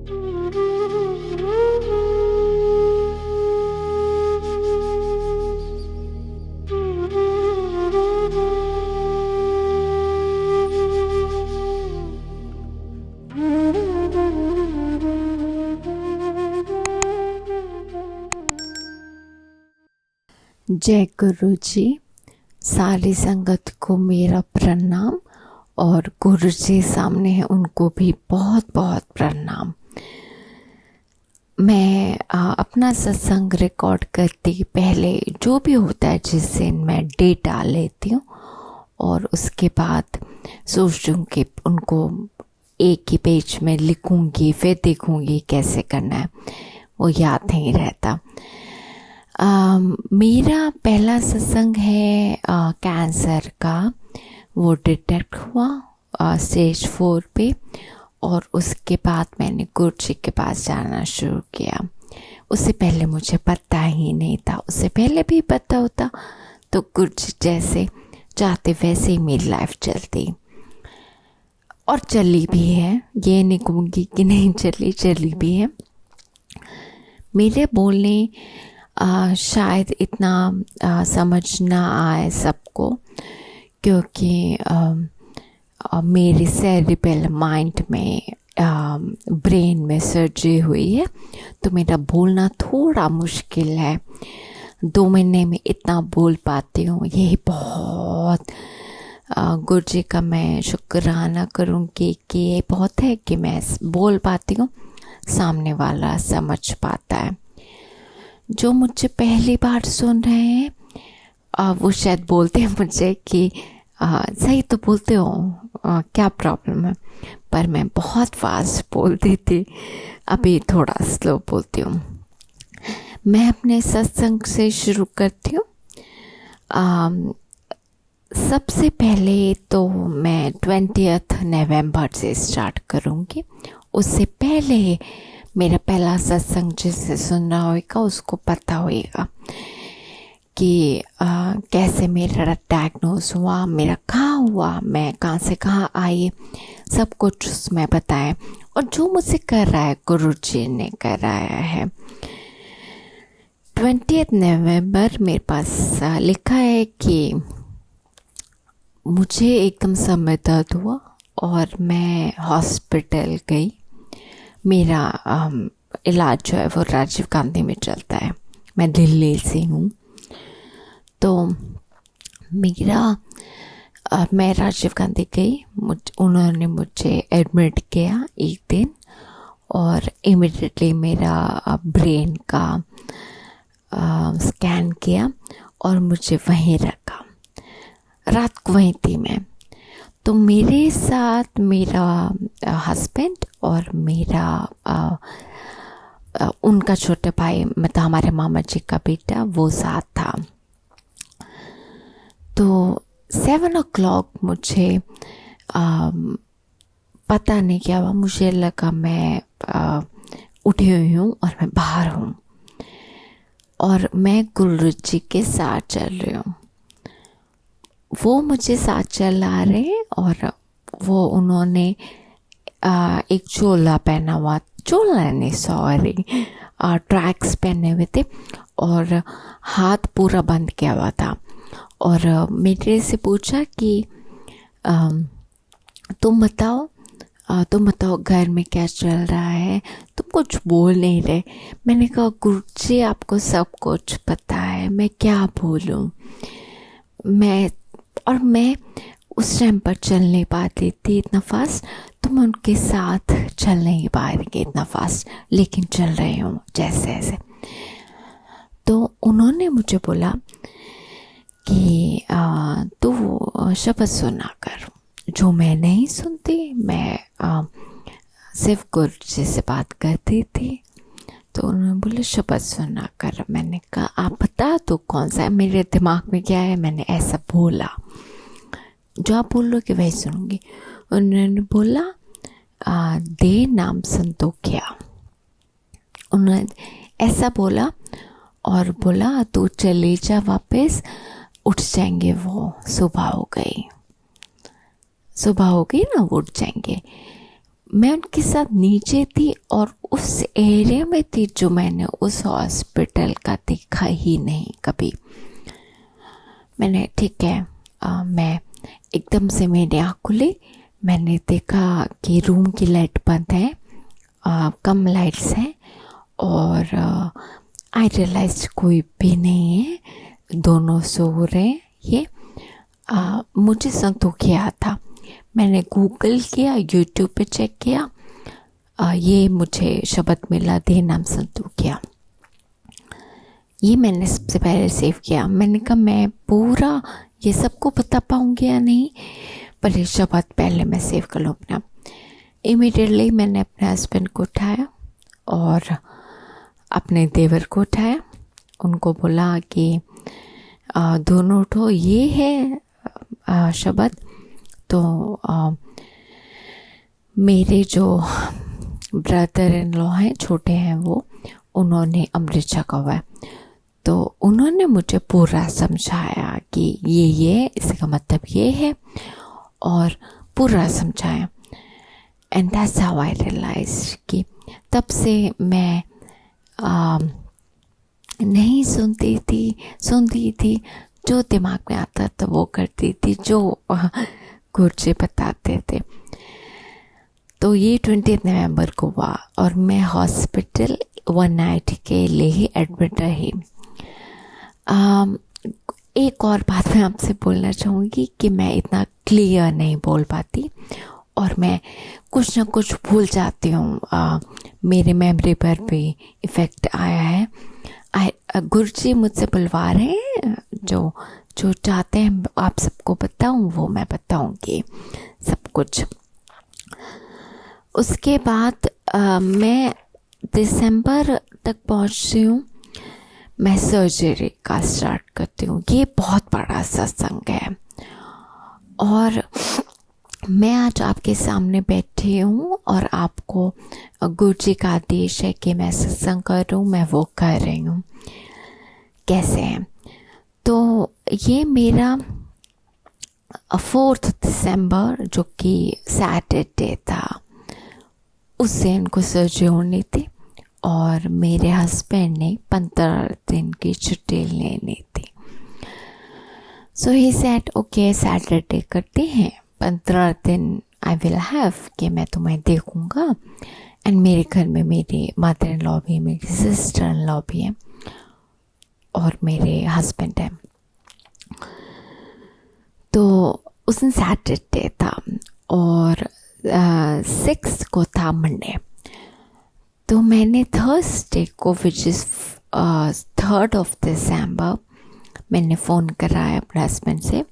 जय गुरु जी। सारी संगत को मेरा प्रणाम और गुरु जी सामने हैं, उनको भी बहुत बहुत प्रणाम। मैं अपना सत्संग रिकॉर्ड करती पहले जो भी होता है जिस दिन मैं डेट डाल लेती हूँ और उसके बाद सोचती हूँ कि उनको एक ही पेज में लिखूँगी, फिर देखूँगी कैसे करना है, वो याद नहीं रहता। मेरा पहला सत्संग है कैंसर का। वो डिटेक्ट हुआ स्टेज 4 पे और उसके बाद मैंने गुरु जी के पास जाना शुरू किया। उससे पहले मुझे पता ही नहीं था, उससे पहले भी पता होता तो गुरु जी जैसे चाहते वैसे ही मेरी लाइफ चलती और चली भी है। ये नहीं कहूँगी कि नहीं चली, चली भी है। मेरे बोलने शायद इतना समझ ना आए सबको, क्योंकि मेरे सेरिबेल माइंड में ब्रेन में सर्जरी हुई है, तो मेरा बोलना थोड़ा मुश्किल है। 2 महीने में इतना बोल पाती हूँ, यही बहुत गुरु जी का मैं शुक्राना करूँगी कि ये बहुत है कि मैं बोल पाती हूँ, सामने वाला समझ पाता है। जो मुझे पहली बार सुन रहे हैं वो शायद बोलते हैं मुझे कि सही तो बोलते हो, क्या प्रॉब्लम है। पर मैं बहुत फास्ट बोलती थी, अभी थोड़ा स्लो बोलती हूँ। मैं अपने सत्संग से शुरू करती हूँ। सबसे पहले तो मैं 20 नवंबर से स्टार्ट करूँगी। उससे पहले मेरा पहला सत्संग जिससे सुन रहा होगा उसको पता होगा कि कैसे मेरा डायग्नोज हुआ, मेरा कहाँ हुआ, मैं कहाँ से कहाँ आई, सब कुछ उसमें बताएं। और जो मुझे कर रहा है गुरु जी ने कराया है। 20 नवंबर मेरे पास लिखा है कि मुझे एकदम समय दर्द हुआ और मैं हॉस्पिटल गई। मेरा इलाज जो है वो राजीव गांधी में चलता है, मैं दिल्ली से हूँ। तो मैं राजीव गांधी गई, उन्होंने मुझे एडमिट किया एक दिन और इमिडिएटली मेरा ब्रेन का स्कैन किया और मुझे वहीं रखा। रात को वहीं थी मैं। तो मेरे साथ मेरा हस्बैंड और मेरा उनका छोटा भाई, मतलब हमारे मामा जी का बेटा, वो साथ था। तो 7 o'clock मुझे पता नहीं क्या हुआ, मुझे लगा मैं उठी हुई हूँ और मैं बाहर हूँ और मैं गुरु जी के साथ चल रही हूँ। वो मुझे साथ चला रहे और वो उन्होंने एक चोला पहना हुआ, चोला नहीं सॉरी, ट्रैक्स पहने हुए थे और हाथ पूरा बंद किया हुआ था। और मेरे से पूछा कि तुम बताओ घर में क्या चल रहा है, तुम कुछ बोल नहीं रहे। मैंने कहा गुरु जी आपको सब कुछ पता है, मैं क्या बोलूँ। मैं उस टाइम पर चल नहीं पाती थी इतना फास्ट, तो मैं उनके साथ चल नहीं पा रही इतना फास्ट, लेकिन चल रही हूँ जैसे ऐसे। तो उन्होंने मुझे बोला कि तू शब्द सुना कर, जो मैं नहीं सुनती। मैं सिर्फ गुरु जी से बात करती थी। तो उन्होंने बोले शब्द सुना कर। मैंने कहा आप बता दो कौन सा है, मेरे दिमाग में क्या है। मैंने ऐसा बोला, जो आप बोल लो कि वही सुनूंगी। उन्होंने बोला दे नाम संतोखिया। उन्होंने ऐसा बोला और बोला तू चले जा वापस, उठ जाएंगे वो, सुबह हो गई ना, वो उठ जाएंगे। मैं उनके साथ नीचे थी और उस एरिया में थी जो मैंने उस हॉस्पिटल का देखा ही नहीं कभी। मैंने ठीक है, मैं एकदम से मेरी आँख खुली, मैंने देखा कि रूम की लाइट बंद है, कम लाइट्स हैं और आई रियलाइज कोई भी नहीं है, दोनों सो रहे हैं। ये मुझे संतोष किया था। मैंने गूगल किया, यूट्यूब पे चेक किया, ये मुझे शब्द मिला, देह नाम संतोष किया। ये मैंने सबसे पहले सेव किया। मैंने कहा मैं पूरा ये सबको बता पाऊँगी या नहीं, पर ये शब्द पहले मैं सेव कर लूँ अपना। इमीडिएटली मैंने अपने हस्बैंड को उठाया और अपने देवर को उठाया, उनको बोला कि दोनों उठो, ये है शब्द। तो मेरे जो ब्रदर इन लॉ हैं, छोटे हैं वो, उन्होंने अमृत छका हुआ है, तो उन्होंने मुझे पूरा समझाया कि ये इसका मतलब ये है और पूरा समझाया। And that's how I realise कि तब से मैं नहीं सुनती थी, जो दिमाग में आता था वो करती थी, जो गुरुजी बताते थे। तो ये 20 नवंबर को हुआ और मैं हॉस्पिटल 1 नाइट के लिए ही एडमिट रही। एक और बात मैं आपसे बोलना चाहूँगी कि मैं इतना क्लियर नहीं बोल पाती और मैं कुछ ना कुछ भूल जाती हूँ। मेरे मेमोरी पर भी इफ़ेक्ट आया है। गुरुजी मुझसे बुलवा रहे हैं, जो जो चाहते हैं आप सबको बताऊँ वो मैं बताऊँगी सब कुछ। उसके बाद मैं दिसंबर तक पहुँचती हूँ, मैं सर्जरी का स्टार्ट करती हूँ। ये बहुत बड़ा सत्संग है और मैं आज आपके सामने बैठी हूँ और आपको गुरुजी का आदेश है कि मैं सत्संग करूँ, मैं वो कर रही हूँ। कैसे है? तो ये मेरा 4 दिसंबर जो कि सैटरडे था, उस दिन को सर्जरी होनी थी और मेरे हस्बैंड ने 15 दिन की छुट्टी लेनी थी। सो ही सेड ओके सैटरडे करते हैं, 15 दिन आई विल हैव कि मैं तुम्हें देखूँगा। एंड मेरे घर में मेरी मदर इन लॉ भी, मेरी सिस्टर इन लॉ भी है और मेरे हस्बैंड है। तो उस दिन सैटरडे था और 6 को था मंडे। तो मैंने थर्सडे को विच इज़ 3 दिसंबर मैंने फ़ोन कराया अपने हस्बैंड से।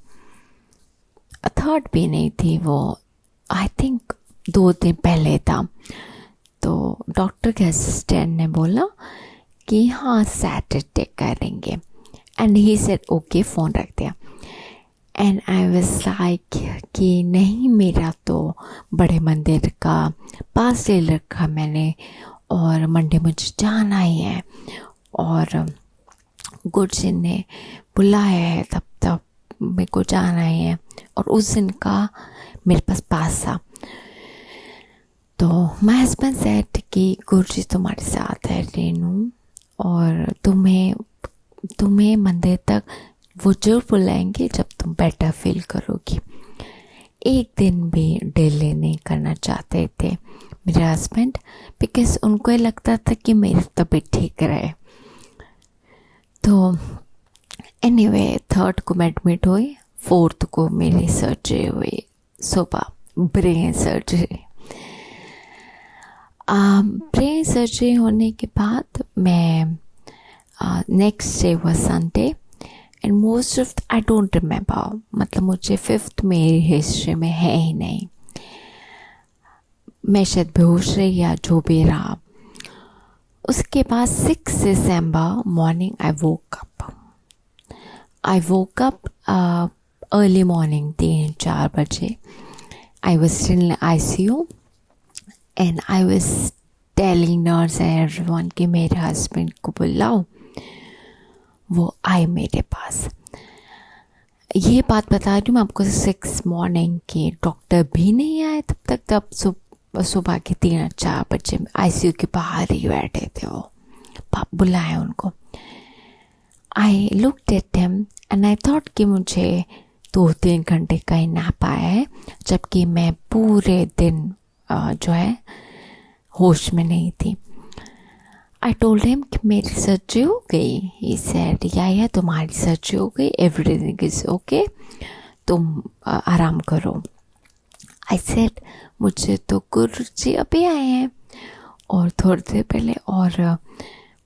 3 भी नहीं थी वो, आई थिंक 2 दिन पहले था। तो डॉक्टर के असिस्टेंट ने बोला कि हाँ सैटरडे करेंगे and he said okay, phone रख दिया। एंड आई वाज लाइक कि नहीं, मेरा तो बड़े मंदिर का पास ले रखा मैंने और मंडे मुझे जाना ही है और गुरुजी ने बुलाया है, तब मेरे को जाना ही है। और उस दिन का मेरे पास था। तो माय हस्बैंड सेड कि गुरुजी तुम्हारे साथ है रेनू और तुम्हें मंदिर तक वो जरूर बुलाएंगे जब तुम बेटर फील करोगी। एक दिन भी डिले नहीं करना चाहते थे मेरे हस्बैंड, बिकॉज उनको ये लगता था कि मेरी तबीयत ठीक रहे। तो एनीवे 3 को मैं एडमिट हुई, 4 को मेरी सर्जरी हुई सुबह, ब्रेन सर्जरी। ब्रेन सर्जरी होने के बाद मैं next day was Sunday and most of I don't remember, मतलब मुझे 5th मेरी हिस्ट्री में है ही नहीं, मैं शायद बेहोश रही या जो भी रहा। उसके बाद 6 December morning I woke up early morning 3-4 बजे। I was still in ICU and I was telling nurse and everyone कि मेरे हस्बैंड को बुलाओ। वो आए मेरे पास। ये बात बता रही हूँ मैं आपको 6 मॉर्निंग के, डॉक्टर भी नहीं आए तब तक। सुबह के 3-4 बजे आईसीयू के बाहर ही बैठे थे वो, बुलाए उनको। I looked at him and I thought कि मुझे 2-3 घंटे का ही नैप आया है, जबकि मैं पूरे दिन जो है होश में नहीं थी। आई टोल्ड हिम कि मेरी सर्जरी हो गई। ही सेड या तुम्हारी सर्जरी हो गई, एवरीथिंग इज ओके, तुम आराम करो। आई सेड मुझे तो गुरु जी अभी आए हैं और थोड़ी देर पहले, और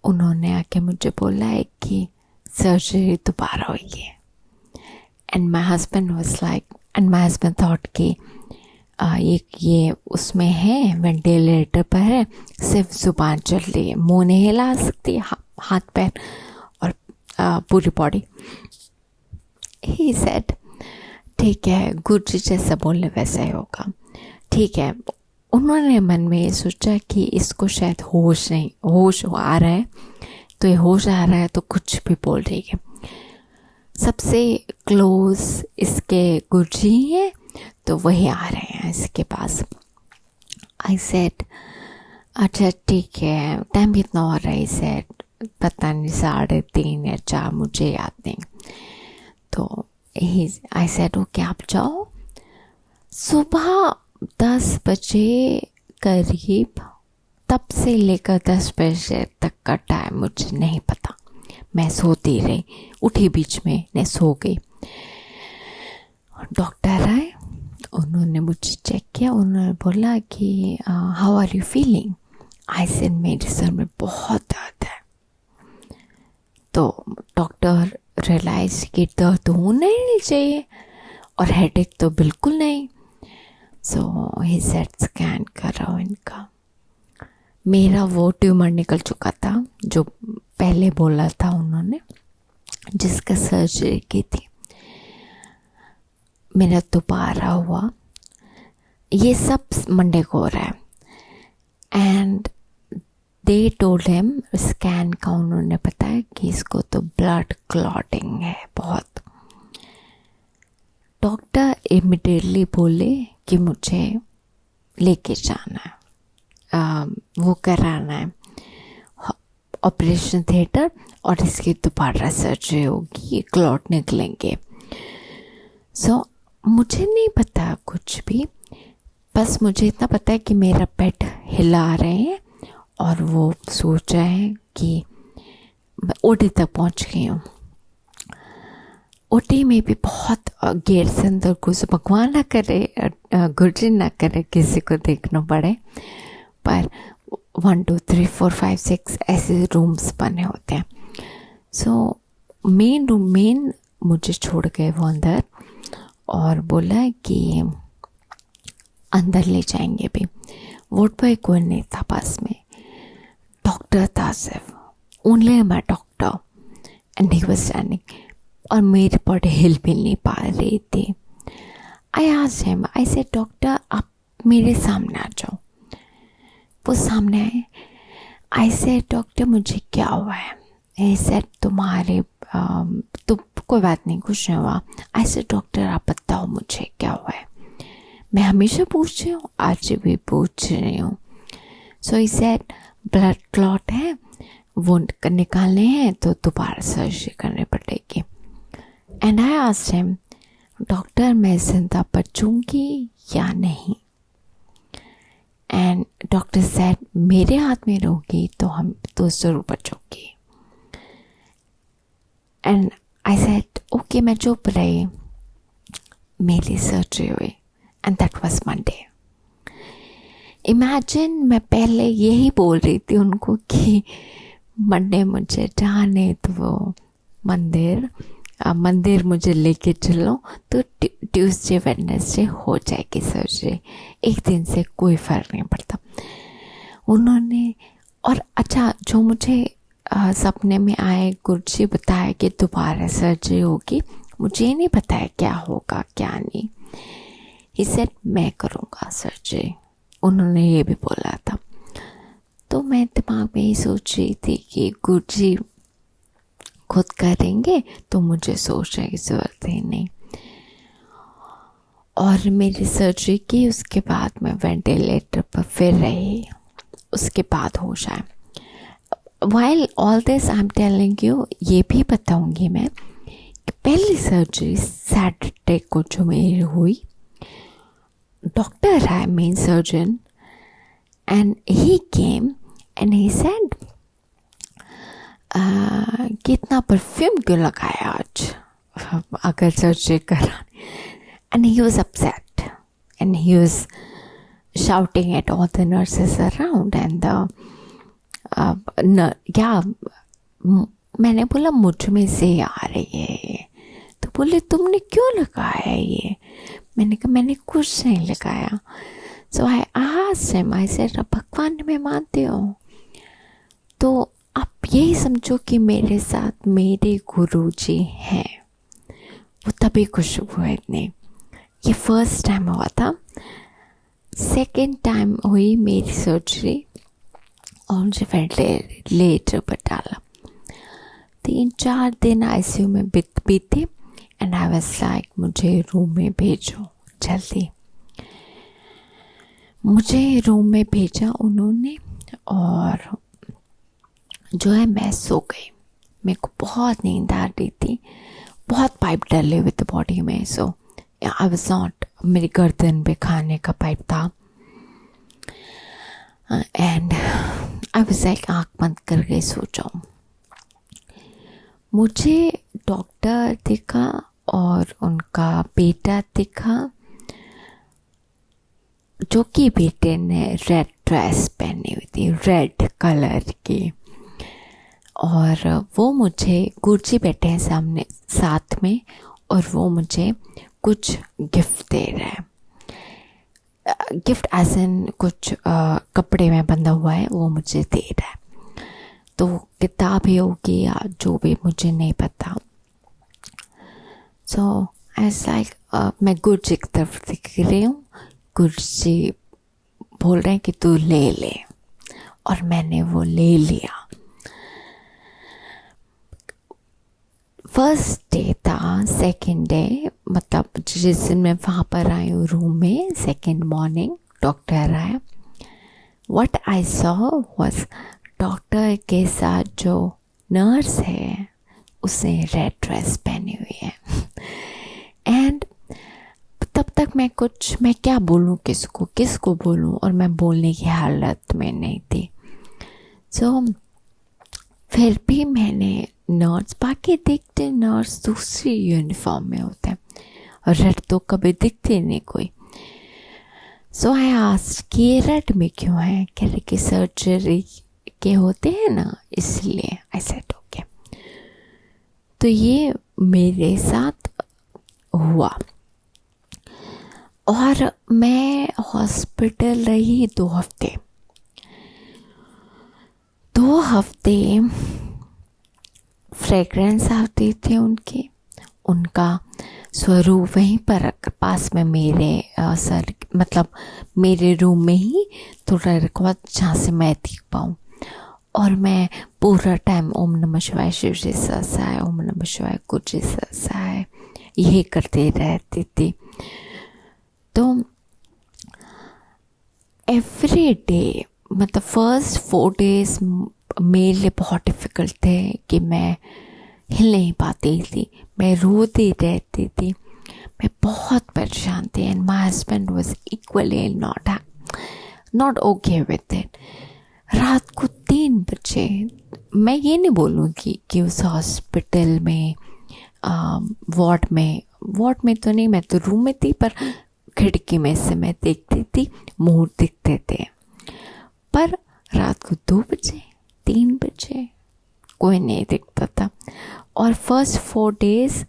उन्होंने आके मुझे बोला है कि सर्जरी दोबारा हुई है। And my husband was like, and my husband thought कि ये उसमें है, वेंटिलेटर पर है, सिर्फ जुबान चल रही है, मुंह नहीं हिला सकती, हाथ पैर और पूरी बॉडी। ही सेड ठीक है, गुरुजी जैसा बोलने वैसा ही होगा, ठीक है। उन्होंने मन में ये सोचा कि इसको शायद होश आ रहा है, तो ये होश आ रहा है तो कुछ भी बोल रही है। सबसे क्लोज इसके गुरुजी हैं, तो वही आ रहे हैं इसके पास। आई सेड अच्छा ठीक है, टाइम कितना हो रहा है? सेड पता नहीं, 3:30 या 4, मुझे याद नहीं। तो आई सेड ओके आप जाओ। सुबह 10 बजे करीब, तब से लेकर 10 बजे तक का टाइम मुझे नहीं पता, मैं सोती रही, उठी बीच में ने सो गई। डॉक्टर आए, उन्होंने मुझे चेक किया, उन्होंने बोला कि how are you feeling? I said मेरे सर में बहुत दर्द है। तो डॉक्टर रियलाइज कि दर्द होना ही नहीं चाहिए और हेडेक तो बिल्कुल नहीं। सो ही सेड स्कैन कराओ इनका। मेरा वो ट्यूमर निकल चुका था जो पहले बोला था उन्होंने, जिसका सर्जरी की थी। मेरा दोबारा हुआ, ये सब मंडे को हो रहा है। And they told him, scan का उन्होंने बताया कि इसको तो ब्लड क्लॉटिंग है बहुत। डॉक्टर इमिडिएटली बोले कि मुझे लेके जाना है, वो कराना है ऑपरेशन थिएटर, और इसकी दोबारा सर्जरी होगी, क्लॉट निकलेंगे। सो मुझे नहीं पता कुछ भी, बस मुझे इतना पता है कि मेरा पेट हिला रहे हैं और वो सोच रहे हैं कि ओटी तक पहुंच गई हूँ। ओटी में भी बहुत गेट से अंदर कुछ, भगवान ना करे, गुरुजी ना करे किसी को देखना पड़े, पर 1 2 3 4 5 6 ऐसे रूम्स बने होते हैं। सो मेन मुझे छोड़ गए वो अंदर और बोला कि अंदर ले जाएंगे भी। वोट पर कोई नहीं था पास में, डॉक्टर था सिर्फ, only my doctor, and he was standing, और मेरी बॉडी हिल भी नहीं पा रही थी। आई asked him, I said doctor आप मेरे सामने आ जाओ। वो सामने आए। आई सेड डॉक्टर मुझे क्या हुआ है? ही सेड तुम्हारे तो कोई बात नहीं, कुछ नहीं हुआ। आई सेड डॉक्टर आप बताओ मुझे क्या हुआ है? मैं हमेशा पूछ रही हूँ, आज भी पूछ रही हूँ। सो ही सेड ब्लड क्लॉट है, वो निकालने हैं तो दोबारा सर्जरी करनी पड़ेगी। And I asked him, doctor मैं जिंदा बचूंगी या नहीं? एंड डॉक्टर सेड मेरे हाथ में रहोगी तो हम तो ज़रूर बचोगी। एंड आई सेड ओके, मैं चुप रही। मेरी सर्जरी हुई and that was Monday. Imagine, मैं पहले यही बोल रही थी उनको कि मंडे मुझे जाने तो वो मंदिर मुझे लेके चलो, तो ट्यूसडे वेडनेसडे हो जाएगी सर्जरी, एक दिन से कोई फ़र्क नहीं पड़ता। उन्होंने, और अच्छा जो मुझे सपने में आए, गुरुजी बताया कि दोबारा सर्जरी होगी, मुझे नहीं पता है क्या होगा क्या नहीं। ही सेड मैं करूँगा सर्जरी, उन्होंने ये भी बोला था। तो मैं दिमाग में ही सोच रही थी कि गुरुजी खुद करेंगे तो मुझे सोचने की ज़रूरत ही नहीं। और मेरी सर्जरी की उसके बाद मैं वेंटिलेटर पर फिर रही, उसके बाद होश आया। While all this I am telling you, ये भी बताऊंगी मैं कि पहली सर्जरी सैटरडे को जो मेरी हुई, डॉक्टर है main surgeon, and he came and he said कि इतना परफ्यूम क्यों लगाया आज अगर सर्जरी करा, and he was upset and he was shouting at all the nurses around and मैंने बोला मुझ में से आ रही है ये, तो बोले तुमने क्यों लगाया ये? मैंने कहा मैंने कुछ नहीं लगाया। So I asked him, I said भगवान में मानते हो? तो आप यही समझो कि मेरे साथ मेरे गुरुजी हैं। वो तभी खुश हुए इतने। ये फर्स्ट टाइम हुआ था। सेकेंड टाइम हुई मेरी सर्जरी और मुझे वेंटिलेटर पर डाला। 3-4 दिन आईसीयू में बीते एंड आई वाज लाइक मुझे रूम में भेजो जल्दी। मुझे रूम में भेजा उन्होंने और जो है मैं सो गई। मेरे को बहुत नींद आ रही थी, बहुत पाइप डले हुए थे बॉडी में। सो आई वाज नॉट, मेरी गर्दन पे खाने का पाइप था एंड आई वाज लाइक आँख बंद करके सो जाऊँ। मुझे डॉक्टर दिखा और उनका बेटा दिखा, जो कि बेटे ने रेड ड्रेस पहनी हुई थी, रेड कलर की, और वो मुझे गुरुजी बैठे हैं सामने साथ में और वो मुझे कुछ गिफ्ट दे रहा है। गिफ्ट एज इन कुछ कपड़े में बंधा हुआ है, वो मुझे दे रहा है। तो किताब ही होगी या जो भी, मुझे नहीं पता। सो आई वाज लाइक मैं गुरुजी की तरफ देख रही हूँ, गुरुजी बोल रहे हैं कि तू ले ले, और मैंने वो ले लिया। फर्स्ट डे था, सेकेंड डे मतलब जिस दिन मैं वहाँ पर आई हूँ रूम में, सेकेंड मॉर्निंग डॉक्टर आया। What I saw was doctor के साथ जो नर्स है उसने रेड ड्रेस पहनी हुई है। एंड तब तक मैं क्या बोलूँ, किसको बोलूँ, और मैं बोलने की हालत में नहीं थी। सो फिर भी मैंने नर्स, बाकी देखते नर्स दूसरी यूनिफॉर्म में होते हैं और रेड तो कभी दिखते नहीं कोई। सो आई आस्क्ड कि ये रेड में क्यों है? कह रहे कि सर्जरी के होते हैं ना, इसलिए। I said okay. तो ये मेरे साथ हुआ और मैं हॉस्पिटल रही 2 हफ्ते। 2 हफ्ते फ्रेग्रेंस आते थे उनका स्वरूप वहीं पर पास में मेरे सर, मतलब मेरे रूम में ही थोड़ा रखवा जहाँ से मैं दिख पाऊँ। और मैं पूरा टाइम ओम नमः शिवाय, शिव जी सहस्राय, ओम नमः शिवाय, गुरु जी सहस्राय, यही करते रहती थी। तो एवरी डे, मतलब फर्स्ट 4 डेज मेरे लिए बहुत डिफ़िकल्ट थे कि मैं हिल नहीं पाती थी, मैं रोती रहती थी, मैं बहुत परेशान थी। And my husband was equally not okay with it. रात को 3 बजे, मैं ये नहीं बोलूँगी कि उस हॉस्पिटल में वार्ड में तो नहीं, मैं तो रूम में थी, पर खिड़की में से मैं देखती थी, मोर दिखते थे। पर रात को 2 बजे 3 बजे कोई नहीं दिखता था। और फर्स्ट 4 डेज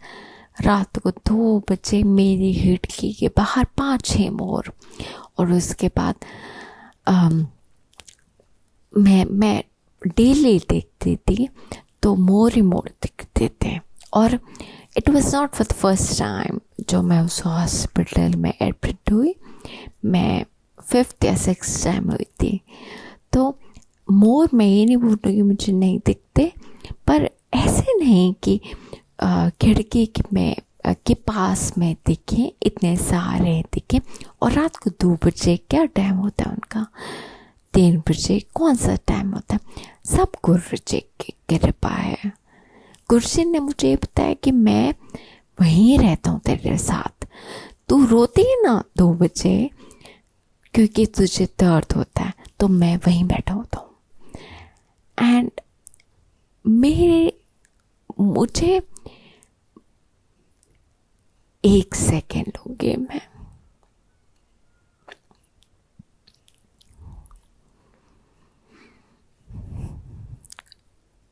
रात को 2 बजे मेरी खिड़की के बाहर 5-6 मोर, और उसके बाद मैं डेली देखती थी तो मोर ही मोर दिखते थे। और it was not for the first time जो मैं उस हॉस्पिटल में एडमिट हुई, मैं 5th या 6th टाइम हुई थी। तो मोर, मैं ये नहीं बोल रही कि मुझे नहीं दिखते, पर ऐसे नहीं कि खिड़की की में के पास में दिखे, इतने सारे दिखे। और रात को 2 बजे क्या टाइम होता है उनका, 3 बजे कौन सा टाइम होता है, सब गुरुजी की कृपा है। गुरुजी ने मुझे ये बताया कि मैं वहीं रहता हूँ तेरे साथ, तू रोती है ना 2 बजे क्योंकि तुझे दर्द होता है, तो मैं वहीं बैठा होता हूँ। एंड मुझे 1 सेकेंड हो गए,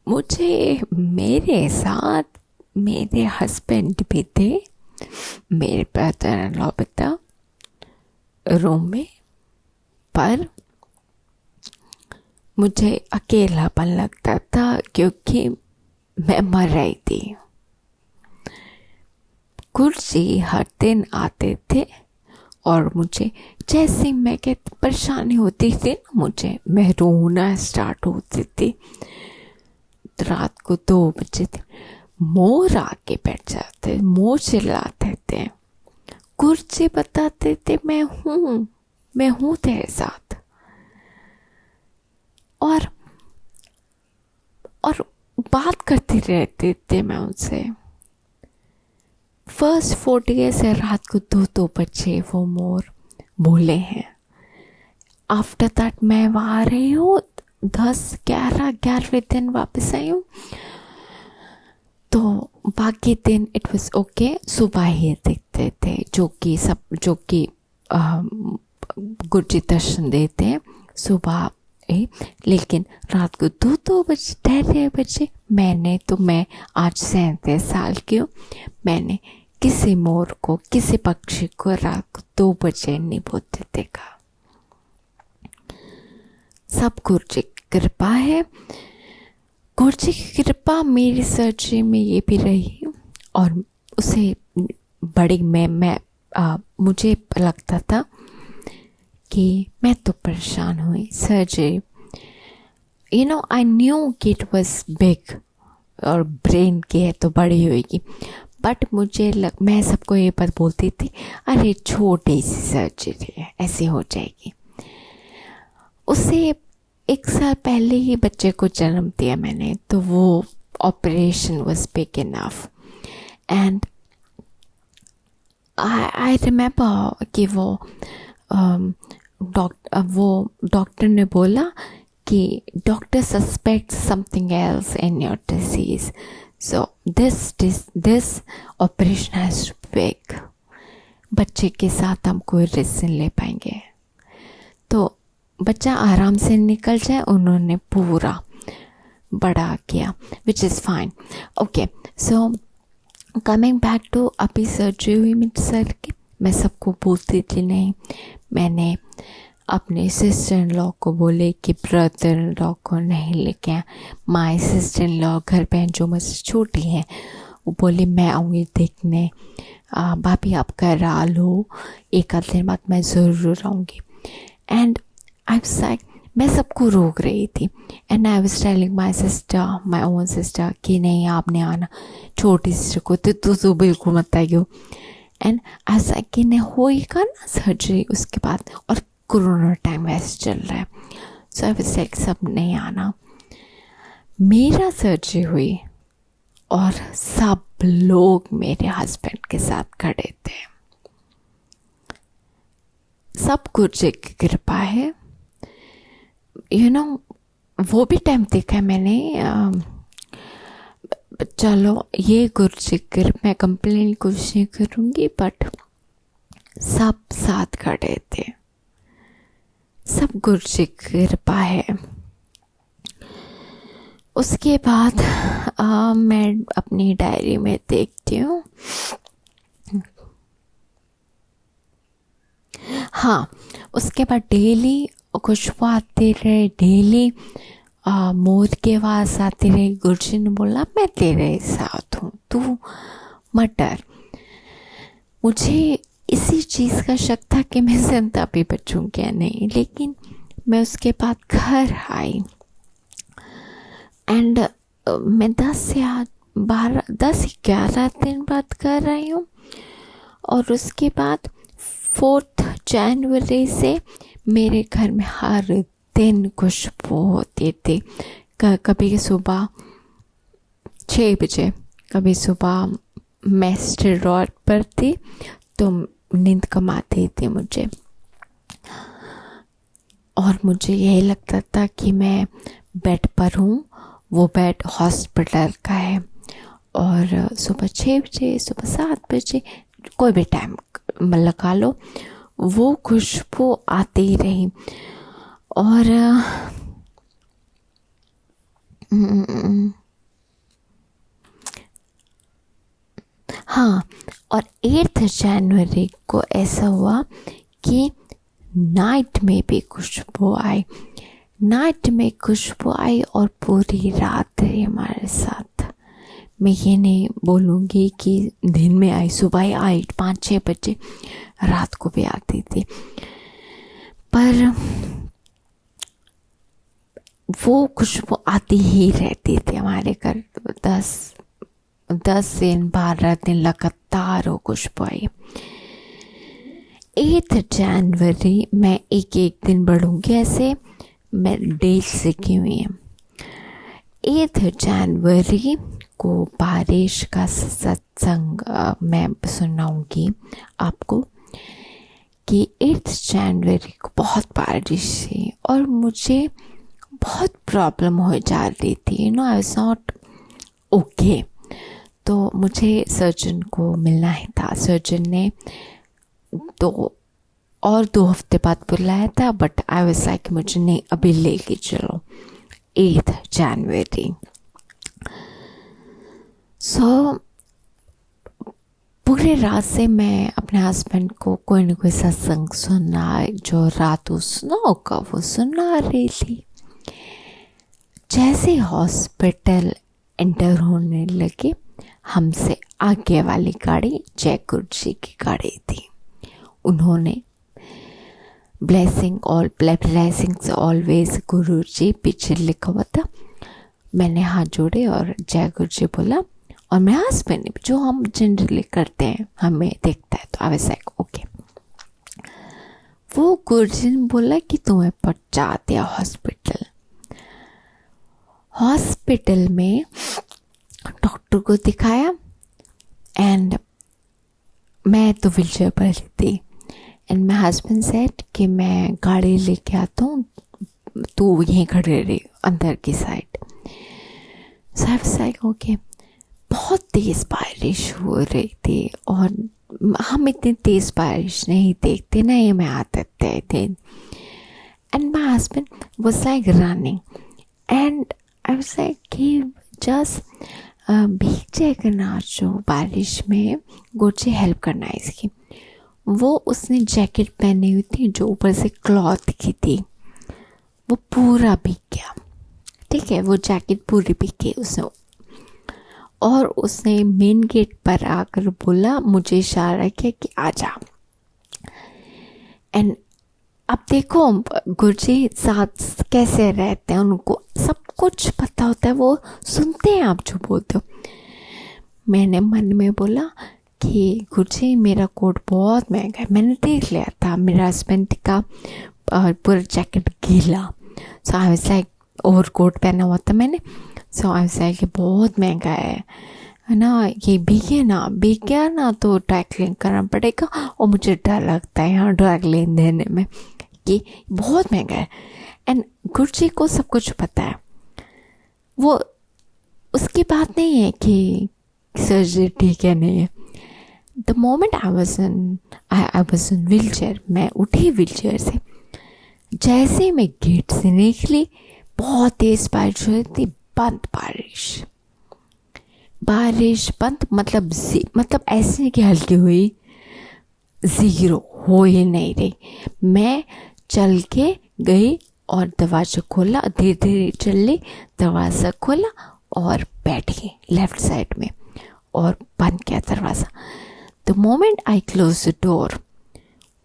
मुझे मेरे साथ मेरे हस्बैंड भी थे, मेरे ब्रदर इन लॉ भी था रूम में, पर मुझे अकेलापन लगता था क्योंकि मैं मर रही थी। गुरुजी हर दिन आते थे और मुझे जैसे मैं कहती परेशानी होती थी ना, मुझे मैं रोना स्टार्ट होती थी। रात को 2 बजे थे, मोर आके बैठ जाते, मोर चिल्लाते थे। गुरुजी बताते थे मैं हूँ तेरे साथ। और बात करते रहते थे मैं उनसे। फर्स्ट 4 डेज से रात को 2 बजे वो मोर बोले हैं। आफ्टर दैट मैं वहाँ रही हूँ 10-11वें दिन वापस आई हूँ, तो बाकी दिन इट वाज ओके। सुबह ही दिखते थे जो कि गुरुजी दर्शन देते हैं सुबह ही। लेकिन रात को 2 बजे 2:30 बजे मैं आज 37 साल की हूँ, मैंने किसी मोर को किसी पक्षी को रात को 2 बजे नहीं बोलते देखा। सब गुरुजी की कृपा है। गुरुजी की कृपा मेरी सर्जरी में ये भी रही, और उसे बड़ी मुझे लगता था कि मैं तो परेशान हुई सर्जरी, आई न्यू कि इट वाज बिग और ब्रेन की है तो बड़ी होगी, बट मैं सबको ये बात बोलती थी, अरे छोटी सी सर्जरी है, ऐसे हो जाएगी। उससे 1 साल पहले ही बच्चे को जन्म दिया मैंने, तो वो operation was big enough. And I remember कि वो डॉक्टर ने बोला कि doctor suspect something else in your disease, so this operation has to be big. बच्चे के साथ हम कोई रिस्क ले पाएंगे, तो बच्चा आराम से निकल जाए, उन्होंने पूरा बड़ा किया, which is fine. Okay, so coming back to अभी सर्जरी हुई मेरे सर की, मैं सबको बोलती थी नहीं। मैंने अपने सिस्टर इन लॉ को बोले कि ब्रदर इन लॉ को नहीं लेके आए। माई सिस्टर इन लॉ घर पे जो मुझसे छोटी हैं, वो बोली मैं आऊँगी देखने, भाभी आप करा लो, 1 आध दिन बाद मैं ज़रूर आऊँगी। एंड आई वाज लाइक, मैं सबको रोक रही थी। And I was telling my own sister कि नहीं आपने आना, छोटी सिस्टर को तो बिल्कुल मत आइयो। एंड आई वाज लाइक कि नहीं होएगा ना सर्जरी उसके बाद, और कोरोना टाइम वैसे चल रहा है, सो आई वाज लाइक सब नहीं आना। मेरा सर्जरी हुई और सब लोग मेरे हस्बैंड के साथ खड़े थे। सब गुरुजी की कृपा है। वो भी टाइम देखा है मैंने, चलो ये गुरुजी की कृपा, मैं कंप्लेन कुछ नहीं करूँगी, बट सब साथ खड़े थे, सब गुरुजी की कृपा है। उसके बाद मैं अपनी डायरी में देखती हूँ, हाँ, उसके बाद डेली खुशबू आती रहे, डेली मोर की आवाज़ आती रही। गुरुजी ने बोला मैं तेरे साथ हूँ, तू मत डर। मुझे इसी चीज़ का शक था कि मैं जिंदा भी बचूँगी या नहीं, लेकिन मैं उसके बाद घर आई। एंड मैं 10 या 10-11 दिन बाद कर रही हूँ। और उसके बाद 4 जनवरी से मेरे घर में हर दिन खुशबू होती थी। कभी सुबह 6 बजे, कभी सुबह मैं स्टेरॉइड पर थी तो नींद कम आती थी मुझे, और मुझे यही लगता था कि मैं बेड पर हूँ। वो बेड हॉस्पिटल का है, और सुबह 6 बजे, सुबह 7 बजे, कोई भी टाइम लगा लो, वो खुशबू आती ही रही। और हाँ, और 8 जनवरी को ऐसा हुआ कि नाइट में भी खुशबू आई। नाइट में खुशबू आई और पूरी रात रही हमारे साथ। मैं ये नहीं बोलूँगी कि दिन में आई, सुबह ही आई 5-6 बजे, रात को भी आती थी। पर वो खुशबू आती ही रहती थी हमारे घर। 10 दिन 12 दिन लगातार वो खुशबू आई। 8 जनवरी मैं एक दिन बढ़ूंगी, ऐसे मैं डेट सीखी हुई है। 8 जनवरी को बारिश का सत्संग मैं सुनाऊंगी आपको कि 8 जनवरी को बहुत बारिश थी और मुझे बहुत प्रॉब्लम हो जा रही थी। I was not okay. तो मुझे सर्जन को मिलना ही था। सर्जन ने तो और 2 हफ्ते बाद बुलाया था, बट आई वाज लाइक मुझे नहीं, अभी लेके चलो 8 जनवरी। सो पूरे रात से मैं अपने हस्बैंड को कोई न कोई सत्संग सुनना, जो रात सुना होगा वो सुना रही थी। जैसे हॉस्पिटल एंटर होने लगे, हमसे आगे वाली गाड़ी जय गुरु जी की गाड़ी थी। उन्होंने ब्लेसिंग्स ऑलवेज गुरु जी पीछे लिखा हुआ था। मैंने हाथ जोड़े और जय गुरु जी बोला, और मेरे हस्बैंड ने, जो हम जनरली करते हैं, हमें देखता है तो आई लाइक ओके। वो गुरु जी ने बोला कि तुम्हें पहुंचा दिया हॉस्पिटल। हॉस्पिटल में डॉक्टर को दिखाया, एंड मैं तो व्हीलचेयर पर थी, एंड माय हस्बैंड सेड कि मैं गाड़ी लेके आता हूँ, तू यहीं खड़े रही अंदर की side. So I was like okay. बहुत तेज़ बारिश हो रही थी और हम इतनी तेज़ बारिश नहीं देखते ना, ये मैं आदत थे। And my husband was like running, and I was like कि जस्ट भीग जाएगा ना जो बारिश में, गुरुजी हेल्प करना है इसकी। वो उसने जैकेट पहनी हुई थी जो ऊपर से क्लॉथ की थी, वो पूरा भीग गया। ठीक है, वो जैकेट पूरी भीग गई उसने। और उसने मेन गेट पर आकर बोला, मुझे इशारा किया कि आजा। एंड अब देखो गुरुजी साथ कैसे रहते हैं, उनको सब कुछ पता होता है, वो सुनते हैं आप जो बोलते हो। मैंने मन में बोला कि गुरुजी मेरा कोट बहुत महंगा है। मैंने देख लिया था मेरा हस्बैंड का पूरा जैकेट गीला। So I was like, over coat पहना हुआ था मैंने। सो आई वाज लाइक बहुत महंगा है ना, ये भीग गया ना तो ड्राई क्लीन करना पड़ेगा, और मुझे डर लगता है यहाँ ड्राई क्लीन देने में कि बहुत महंगा है। एंड गुरुजी को सब कुछ पता है, वो उसकी बात नहीं है कि सर्जरी ठीक है नहीं है। The moment I was in wheelchair, मैं उठी व्हीलचेयर से, जैसे मैं गेट से निकली बहुत तेज बारिश हो रही थी। बंद बारिश बंद, मतलब ऐसे कि हल्की हुई, ज़ीरो हो ही नहीं रही। मैं चल के गई और दरवाज़ा खोला, धीरे धीरे चली, दरवाज़ा खोला और बैठ गई लेफ्ट साइड में और बंद किया दरवाज़ा। The moment I close the door,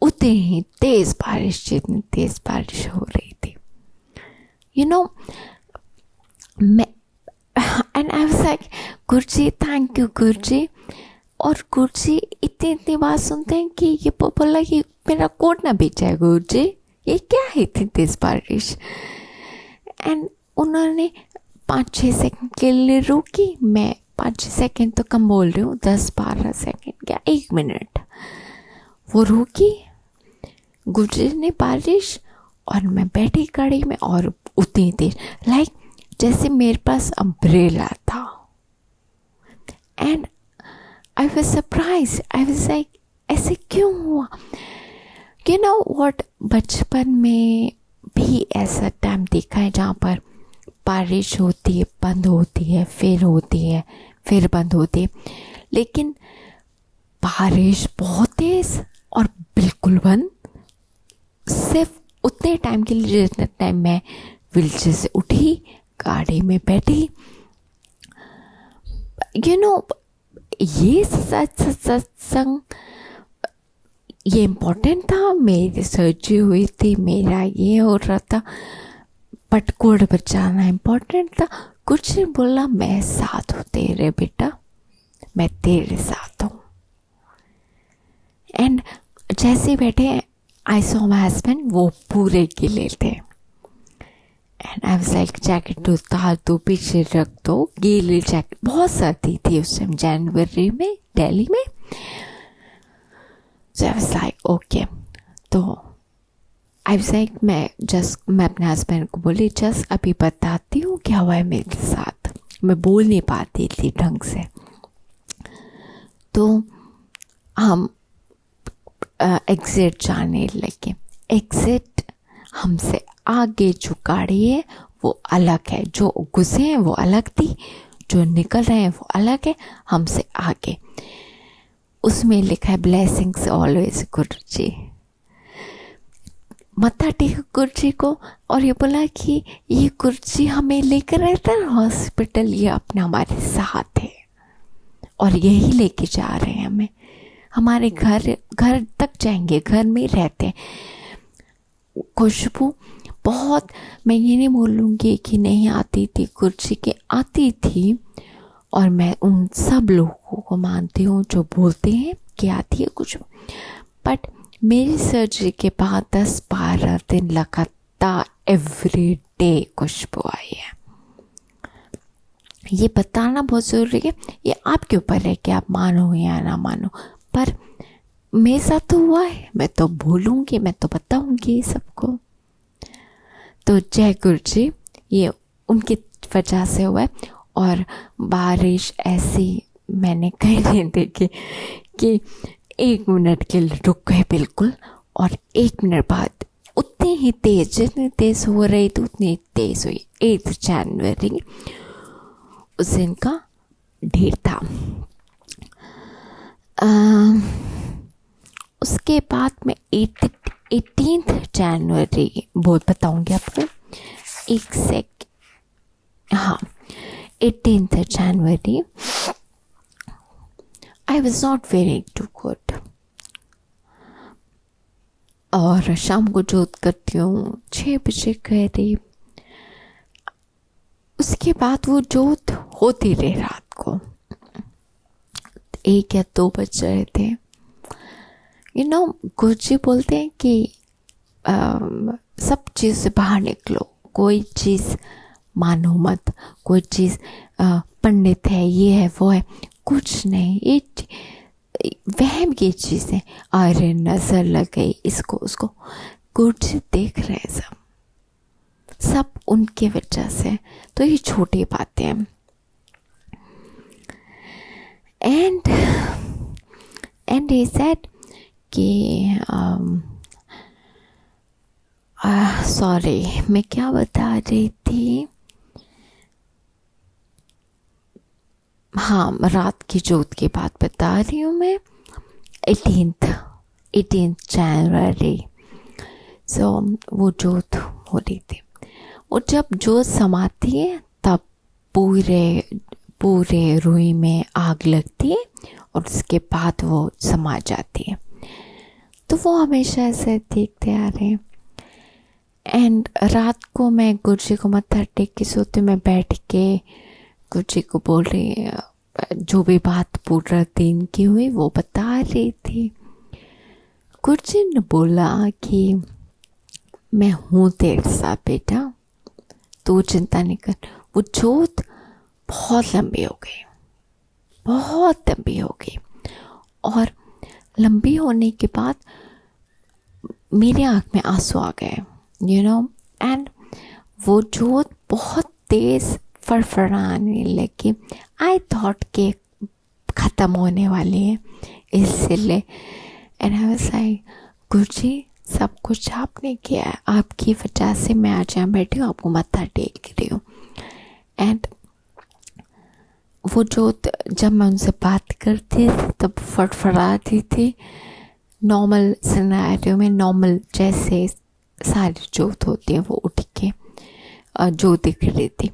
उतनी ही तेज़ बारिश, जितनी तेज़ बारिश हो रही थी, मैं and I was like Guruji thank you Guruji. और गुरुजी इतनी इतनी बात सुनते हैं कि ये बोला कि मेरा कोट ना बेच जाए गुरुजी, ये क्या है इतनी तेज बारिश। एंड उन्होंने 5-6 सेकंड के लिए रोकी। मैं 5-6 सेकंड तो कम बोल रही हूँ, 10-12 सेकंड क्या 1 मिनट वो रुकी गुरुजी ने बारिश, और मैं बैठी गाड़ी में और उतनी देर लाइक जैसे मेरे पास अम्ब्रेला था। And I was surprise, I was like ऐसे क्यों हुआ। यू नो व्हाट, बचपन में भी ऐसा टाइम देखा है जहाँ पर बारिश होती है, बंद होती है, फिर होती है, फिर बंद होती है, लेकिन बारिश बहुत तेज और बिल्कुल बंद सिर्फ उतने टाइम के लिए जितने टाइम मैं व्हीलचेयर से उठी, गाड़ी में बैठी। यू नो ये सत्संग ये इम्पोर्टेंट था, मेरी सर्जरी हुई थी, मेरा ये हो रहा था, बट कोड बचाना इम्पोर्टेंट था। कुछ नहीं बोला, मैं साथ हूँ तेरे बेटा, मैं तेरे साथ हूँ। एंड जैसे बैठे आई सॉ माय हस्बैंड, वो पूरे गिले थे। And I was like jacket उतार दो, पीछे रख दो, गीली जैकेट, बहुत सर्दी थी उस टाइम जनवरी में दिल्ली में। सो आई वाज लाइक ओके। तो आई वाज लाइक मैं अपने हस्बैंड को बोली जस्ट अभी बताती हूँ क्या हुआ है मेरे साथ। मैं बोल नहीं पाती थी ढंग से। तो हम एग्जिट जाने लगे। एग्जिट हमसे आगे जो गाड़ी है वो अलग है, जो घुसे हैं वो अलग थी, जो निकल रहे हैं वो अलग है, हमसे आगे। उसमें लिखा है ब्लेसिंग्स ऑलवेज गुरुजी। मत्था टेक गुरुजी को, और ये बोला कि ये गुरुजी हमें लेकर रहता है हॉस्पिटल, ये अपने हमारे साथ है और यही लेके जा रहे हैं हमें, हमारे घर तक जाएंगे, घर में रहते हैं। खुशबू बहुत, मैं ये नहीं बोलूँगी कि नहीं आती थी, गुरुजी की आती थी, और मैं उन सब लोगों को मानती हूँ जो बोलते हैं कि आती है कुछ। बट मेरी सर्जरी के बाद 10-12 दिन लगातार एवरी डे खुशबू आई है। ये बताना बहुत ज़रूरी है, ये आपके ऊपर है कि आप मानो या ना मानो, पर मेरे साथ तो हुआ है, मैं तो बोलूँगी, मैं तो बताऊँगी सबको। तो जय गुरुजी, ये उनकी वजह से हुआ है। और बारिश ऐसी मैंने कहीं नहीं देखी कि 1 मिनट के लिए रुक गए बिल्कुल, और 1 मिनट बाद उतनी ही तेज, जितनी तेज हो रही थी उतनी तेज हुई। 8 जनवरी उस दिन का डेट था। उसके बाद मैं 18 जनवरी बोल बताऊंगी आपको, एक सेक, हाँ 18 January I was not very too good, और शाम को जोत करती हूँ 6 बजे करीब। उसके बाद वो जोत होती रही रात को 1 या 2 बज रहे थे। यू नो गुरुजी बोलते हैं कि सब चीज़ से बाहर निकलो, कोई चीज़ मानो मत, कोई चीज़ पंडित है, ये है वो है, कुछ नहीं, ये वहम की चीज़ें। अरे नज़र लग गई इसको उसको, गुरुजी देख रहे हैं सब उनके वजह से, तो ये छोटी बातें हैं। एंड he said कि सॉरी मैं क्या बता रही थी, हाँ रात की जोत की बात बता रही हूँ मैं। 18 जनवरी सो वो जोत हो रही थी। और जब जोत समाती है तब पूरे रुई में आग लगती है, और उसके बाद वो समा जाती है। तो वो हमेशा ऐसे देखते आ रहे हैं। एंड रात को मैं गुरुजी को मत्था टेक के सोते, मैं बैठ के गुरुजी को बोल रही जो भी बात पूरा दिन की हुई वो बता रही थी। गुरुजी ने बोला कि मैं हूँ तेरे साथ बेटा, तू चिंता नहीं कर। वो जोत बहुत लंबी हो गई, बहुत लंबी हो गई, और लंबी होने के बाद मेरी आँख में आंसू आ गए, एंड वो जोत बहुत तेज फड़फड़ाने लगी। आई थॉट कि ख़त्म होने वाली है, इसलिए एंड आई वाज लाइक गुरुजी सब कुछ आपने किया है, आपकी वजह से मैं आज यहाँ बैठी हूँ, आपको मत्था टेक रही हूँ। एंड वो जोत जब मैं उनसे बात करती थी तब फड़फड़ाती थी, नॉर्मल सिनेरियो में, नॉर्मल जैसे सारी जोत होती है वो उठ के जो दिख रही थी।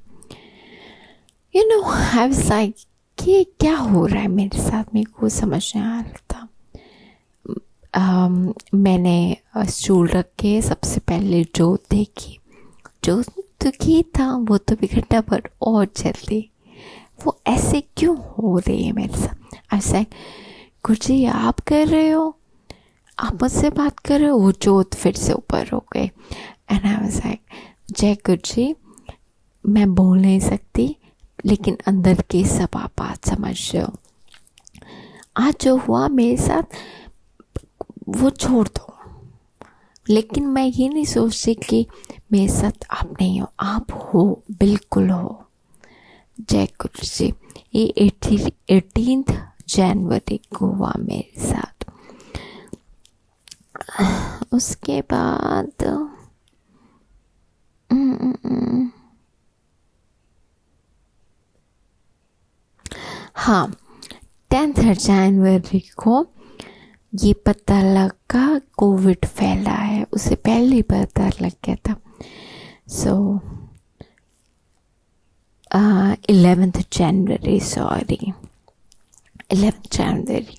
आई वाज लाइक कि क्या हो रहा है मेरे साथ, मेरे को समझ नहीं आ रहा था। मैंने स्टूल रख के सबसे पहले जोत देखी, जो तो की था वो तो बिगड़ना पर और जल्दी, वो ऐसे क्यों हो रही है मेरे साथ। आई वाज लाइक गुरुजी आप कर रहे हो, आप मुझसे बात कर रहे हो। वो जोत फिर से ऊपर हो गए एंड आई वाज लाइक जय गुरुजी, मैं बोल नहीं सकती लेकिन अंदर की सब आप बात समझ रहे हो। आज जो हुआ मेरे साथ वो छोड़ दो, लेकिन मैं ये नहीं सोचती कि मेरे साथ आप नहीं हो, आप हो, बिल्कुल हो। जय गुरुजी। ये 18 जनवरी को हुआ मेरे साथ। उसके बाद हाँ, 10 जनवरी को ये पता लगा कोविड फैला है, उसे पहले ही पता लग गया था। सो 11th January, sorry, 11th January.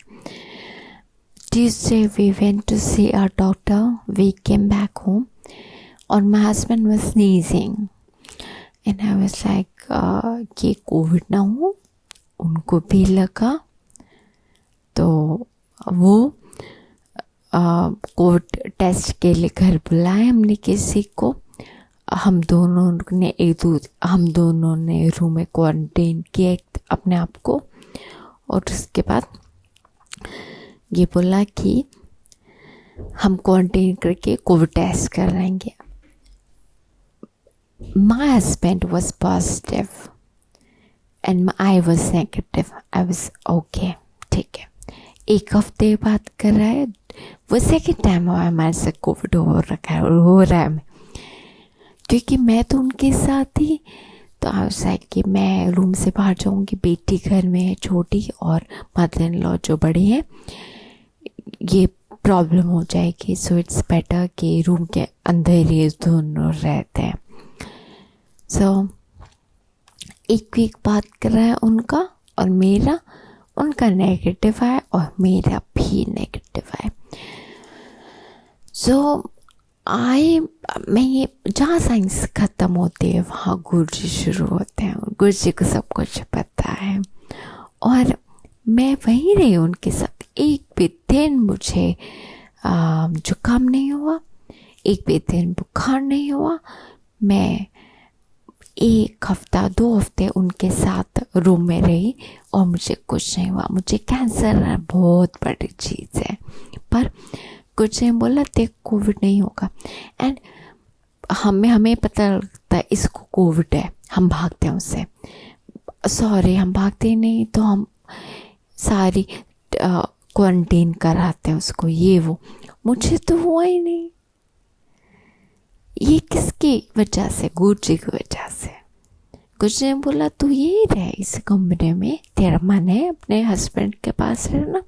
Tuesday we went to see our doctor. We came back home और my husband was sneezing and I was like कि कोविड ना हो, उनको भी लगा तो वो कोविड टेस्ट के लिए घर बुलाए हमने किसी को। हम दोनों ने रूम में क्वारंटाइन किया अपने आप को, और उसके बाद ये बोला कि हम क्वारंटाइन करके कोविड टेस्ट कराएंगे। My husband was positive and I was negative. I was okay, ठीक है। एक हफ्ते बाद कर रहा है, वो सेकेंड टाइम हुआ हमारे से कोविड हो रहा है, क्योंकि मैं तो उनके साथ थी। तो आई वाज लाइक कि मैं रूम से बाहर जाऊंगी, बेटी घर में है छोटी और मदर इन लॉ जो बड़ी है, ये प्रॉब्लम हो जाएगी। सो इट्स बेटर कि रूम के अंदर ही दोनों रहते हैं। सो एक वीक बात कर रहा है उनका और मेरा, उनका नेगेटिव आया और मेरा भी नेगेटिव आया। सो मैं ये जहाँ साइंस ख़त्म होती है वहाँ गुरुजी शुरू होते हैं। गुरुजी को सब कुछ पता है और मैं वहीं रही उनके साथ। एक भी दिन मुझे जुकाम नहीं हुआ, एक भी दिन बुखार नहीं हुआ। मैं 1 हफ्ता 2 हफ्ते उनके साथ रूम में रही और मुझे कुछ नहीं हुआ। मुझे कैंसर बहुत बड़ी चीज़ है, पर कुछ नहीं बोला ते कोविड नहीं होगा। एंड हमें पता लगता है इसको कोविड है, हम भागते हैं उससे। सॉरी, हम भागते नहीं तो हम सारी क्वारंटीन कराते हैं उसको, ये वो। मुझे तो हुआ ही नहीं। ये किसकी वजह से? गुरुजी की वजह से। गुरुजी ने बोला तू यही रह इस कमरे में, तेरा मन है अपने हस्बैंड के पास रहना,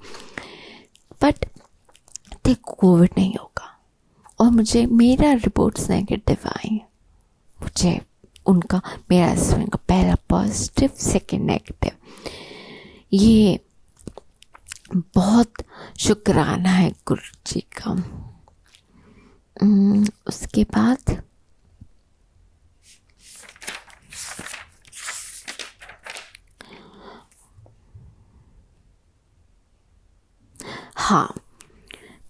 बट देखो कोविड नहीं होगा। और मुझे मेरा रिपोर्ट्स नेगेटिव आई, मुझे उनका, मेरा हस्बैंड का पहला पॉजिटिव, सेकंड नेगेटिव। ये बहुत शुक्राना है गुरुजी का। उसके बाद हाँ,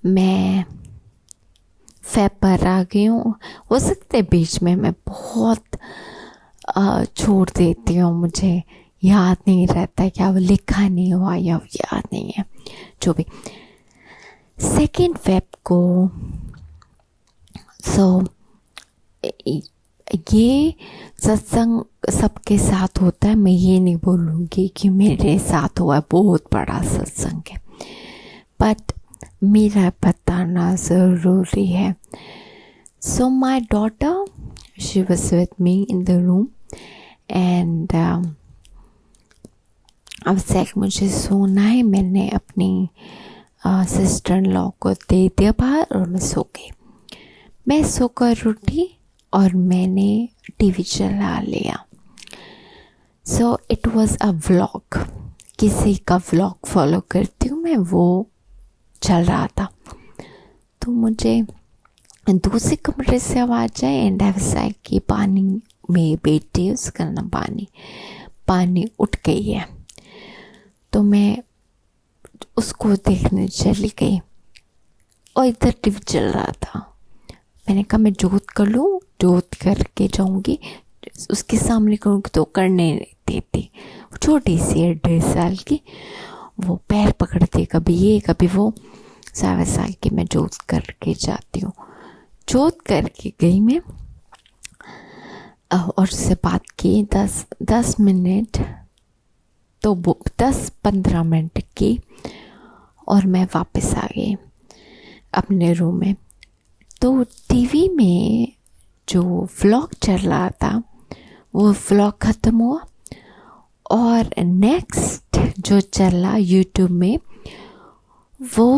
मैं फेब पर आ गई हूँ। हो सकता है बीच में मैं बहुत छोड़ देती हूँ, मुझे याद नहीं रहता क्या वो लिखा नहीं हुआ या याद नहीं है, जो भी। 2 फेब को ये सत्संग सबके साथ होता है। मैं ये नहीं बोलूँगी कि मेरे साथ हुआ, बहुत बड़ा सत्संग है, बट मेरा बताना ज़रूरी है। So my daughter, she was with me in the room and अब मुझे सोना है। मैंने अपनी सिस्टर इन लॉ को दे दिया बाहर और मैं सो गई। मैं सोकर उठी और मैंने टीवी चला लिया। So it was a vlog, किसी का व्लॉग फॉलो करती हूँ मैं, वो चल रहा था। तो मुझे दूसरे कमरे से आवाज़ आई एंड आई वाज लाइक कि पानी, मेरी बेटी उसका नाम पानी उठ गई है। तो मैं उसको देखने चली गई और इधर टीवी चल रहा था। मैंने कहा मैं जोत कर लूँ, जोत करके जाऊँगी, उसके सामने करूँगी तो करने नहीं देती। छोटी सी है, 1.5 साल की, वो पैर पकड़ती कभी ये कभी वो। 7 साल की मैं जोत करके जाती हूँ। जोत करके गई मैं और उससे बात की 10 मिनट, तो 10-15 मिनट की और मैं वापस आ गई अपने रूम में। तो टीवी में जो व्लॉग चल रहा था वो व्लॉग ख़त्म हुआ और नेक्स्ट जो चला यूट्यूब में वो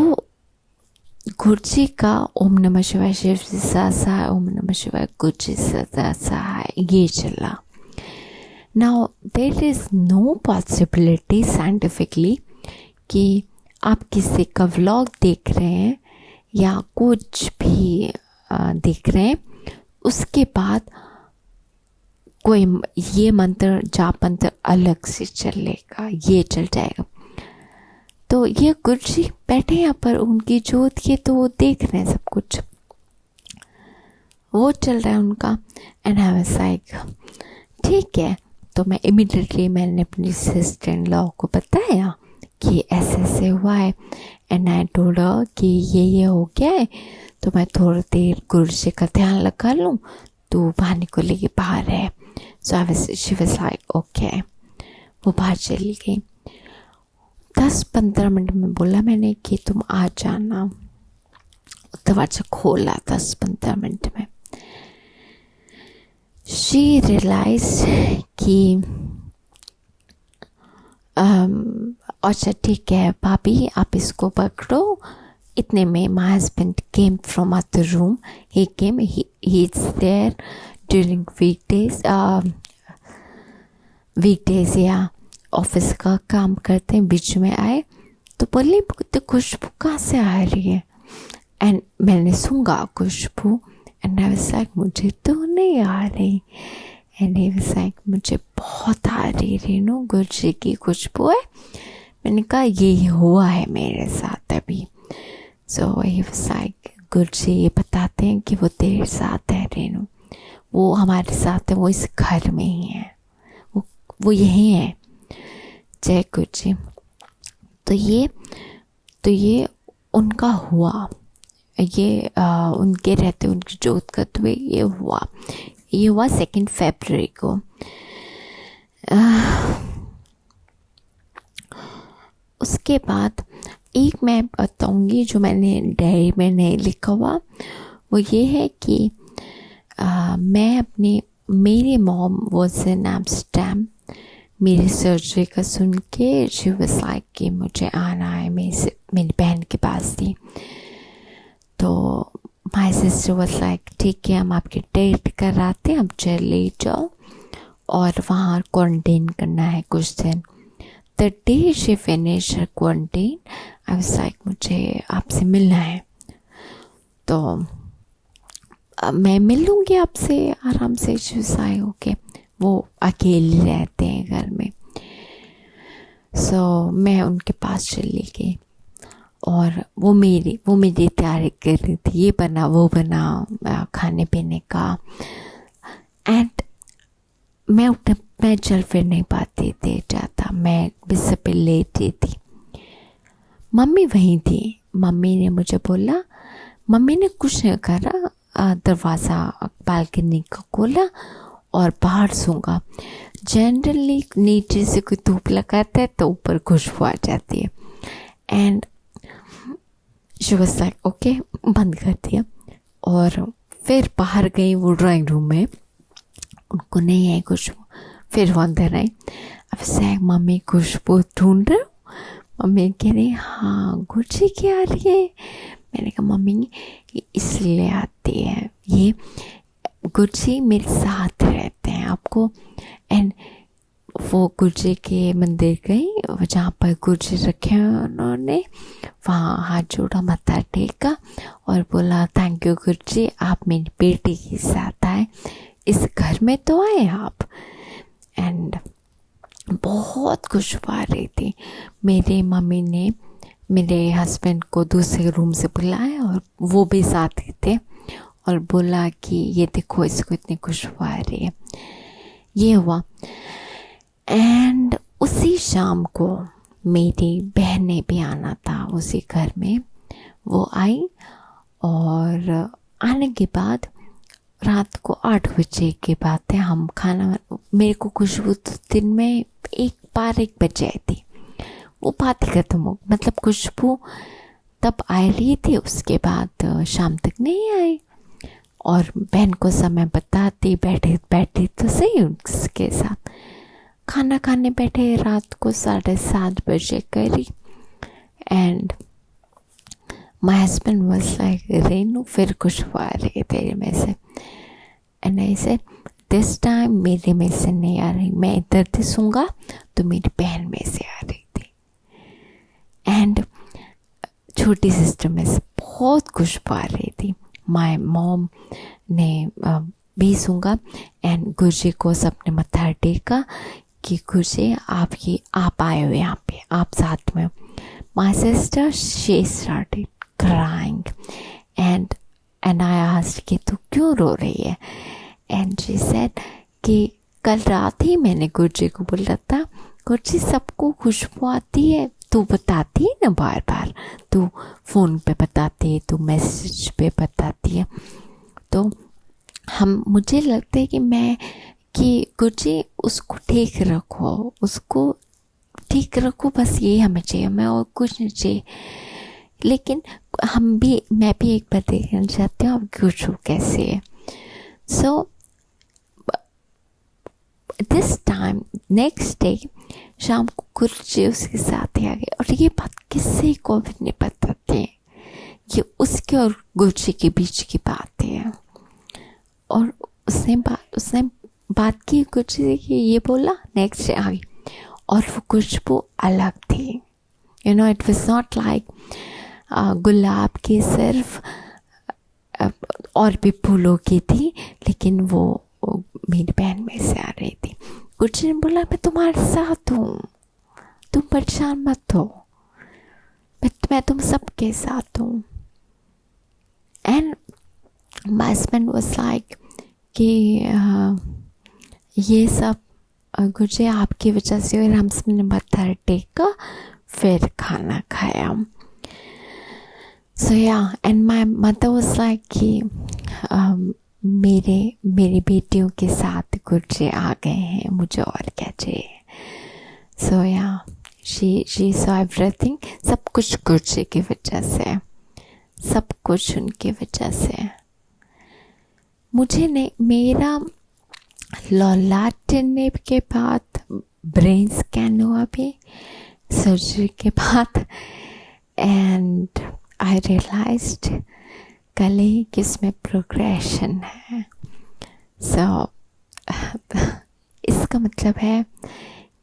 गुरुजी का ओम नमः शिवाय शिव जी सहाय, ओम नमः शिवाय गुरुजी सहाय, ये चला। Now there is no possibility scientifically कि आप किसी का व्लॉग देख रहे हैं या कुछ भी देख रहे हैं, उसके बाद कोई ये मंत्र जाप मंत्र अलग से चलेगा, ये चल जाएगा। तो ये गुरुजी बैठे यहाँ पर, उनकी जोत ये तो वो देख रहे हैं सब कुछ, वो चल रहा है उनका। एंड आई वाज लाइक ठीक है। तो मैं इमीडिएटली मैंने अपनी सिस्टर इन लॉ को बताया कि ऐसे ऐसे हुआ है एंड आई टोल्ड हर कि ये हो गया है, तो मैं थोड़ी देर गुरुजी का ध्यान लगा लूँ, तो पानी को लेके बाहर है। So she was like okay, वो बाहर चली गई। 10-15 मिनट में बोला मैंने कि तुम आ जाना, दरवाजा खोला 10-15 मिनट में। शी रियलाइज कि अच्छा ठीक है भाभी, आप इसको पकड़ो। इतने में my husband came from other room, he came, he is there during weekdays या ऑफिस का काम करते हैं, बीच में आए तो बोले तो खुशबू कहाँ से आ रही है। एंड मैंने सूंघा खुशबू एंड आई वाज लाइक मुझे तो नहीं आ रही। एंड ही वाज लाइक मुझे बहुत आ रही रेनू, गुरुजी की खुशबू है। मैंने कहा ये हुआ है मेरे साथ अभी। सो ही वाज लाइक गुरुजी ये बताते हैं कि वो तेरे साथ है रेनू, वो हमारे साथ है, वो इस घर में ही है, वो यहीं है। जय गुरुजी। तो ये उनका हुआ, ये उनके रहते उनकी जोत करते हुए ये हुआ 2 फरवरी को। उसके बाद एक मैं बताऊंगी जो मैंने डायरी में नहीं लिखा हुआ, वो ये है कि मैं मेरी मॉम वाज इन एम्स्टर्डम। मेरी सर्जरी का सुन के शी वाज लाइक कि मुझे आना है, मेरी बहन के पास थी। तो माई सिस्टर वाज लाइक ठीक है, हम आपकी डेट कराते हैं, आप चले जाओ और वहाँ क्वारंटाइन करना है कुछ दिन। The day she finish her quarantine, I was like मुझे आपसे मिलना है, तो मैं मिल लूँगी आपसे आराम से। शी वाज लाइक ओके, वो अकेले रहते हैं घर में। सो मैं उनके पास चली गई और वो मेरी तैयारी कर रही थी, ये बना वो बना खाने पीने का। एंड मैं चल फिर नहीं पाती थी ज़्यादा, मैं बिस्तर पे लेटी थी। मम्मी वहीं थी। मम्मी ने मुझे बोला, मम्मी ने कुछ नहीं करा, दरवाज़ा बालकनी का खोला और बाहर सूंघा। जनरली नीचे से कोई धूप लगाता है तो ऊपर खुशबू आ जाती है। And she was like okay, बंद कर दिया। और फिर बाहर गई वो ड्राइंग रूम में, उनको नहीं आई खुशबू। फिर वो अंदर आई। अब से मम्मी खुशबू ढूंढ रहे हो? मम्मी कह रही हाँ गुर्जी की आ रही है। मैंने कहा मम्मी इसलिए आती है, ये गुरुजी मेरे साथ रहते हैं आपको। एंड वो गुरुजी के मंदिर गई जहाँ पर गुरुजी रखे हैं उन्होंने, वहाँ हाथ जोड़ा, माथा टेका और बोला थैंक यू गुरुजी, आप मेरी बेटी के साथ आए, इस घर में तो आए आप। एंड बहुत खुशबू आ रही थी। मेरे मम्मी ने मेरे हस्बैंड को दूसरे रूम से बुलाया और वो भी साथ ही थे और बोला कि ये देखो इसको इतनी खुशबू आ रही है। ये हुआ। एंड उसी शाम को मेरी बहन ने भी आना था उसी घर में। वो आई और आने के बाद रात को 8 बजे की बात है, हम खाना, मेरे को खुशबू तो दिन में एक बजे आई थी, वो बात ही खत्म हो, मतलब खुशबू तब आ रही थी, उसके बाद शाम तक नहीं आई। और बहन को समय बताती, बैठे तो सही उसके साथ। खाना खाने बैठे, रात को 7:30 बजे करी। And my husband was like Renu फिर खुशबू आ रही है तेरे में से। And I said this time मेरे में से नहीं आ रही, मैं इधर से सूंघा तो मेरी बहन में से आ रही थी। एंड छोटी सिस्टर में से बहुत खुशबू आ रही थी। माय मॉम ने भी सूंघा एंड गुरुजी को सबने मत्था टेका कि गुरुजी आप आए हो यहाँ पे, आप साथ में हो। My sister she started crying and I asked कि तू क्यों रो रही है? एंड शी सेड कि कल रात ही मैंने गुरुजी को बोला था, गुरुजी सबको खुशबू आती है, तू बताती है ना बार बार, तू फ़ोन पे बताती है, तू मैसेज पे बताती है। तो मुझे लगता है कि गुरुजी उसको ठीक रखो, उसको ठीक रखो, बस यही हमें चाहिए, हमें और कुछ नहीं चाहिए। लेकिन मैं भी एक बार देखना चाहती हूँ अब खुशबू कैसे है। So this time next day शाम को गुरुजी उसके साथ ही आ गए। और ये बात किसी को भी नहीं पता थी, ये उसके और गुरुजी के बीच की बात है। और उसने बात की गुरुजी से कि ये बोला, नेक्स्ट डे आ गई और वो खुशबू अलग थी। You know it was not like गुलाब की सिर्फ, और भी फूलों की थी, लेकिन वो मेरी बहन में से आ रही थी। कुछ ने बोला मैं तुम्हारे साथ हूँ, तुम परेशान मत हो, मैं तुम सबके साथ हूँ। And my husband was like कि ये सब गुरुजी आपकी वजह से, और हम सबने मत्था टेका फिर खाना खाया। सो या and my mother was like कि मेरी बेटियों के साथ गुरुजी आ गए हैं, मुझे और क्या चाहिए। सो या शी सॉ एवरीथिंग, सब कुछ गुरुजी की वजह से, सब कुछ उनकी वजह से। मुझे नहीं, मेरा लौलाटने के बाद ब्रेन स्कैन हुआ भी सर्जरी के बाद, एंड आई रियलाइज्ड कल ही कि इसमें प्रोग्रेशन है। सो इसका मतलब है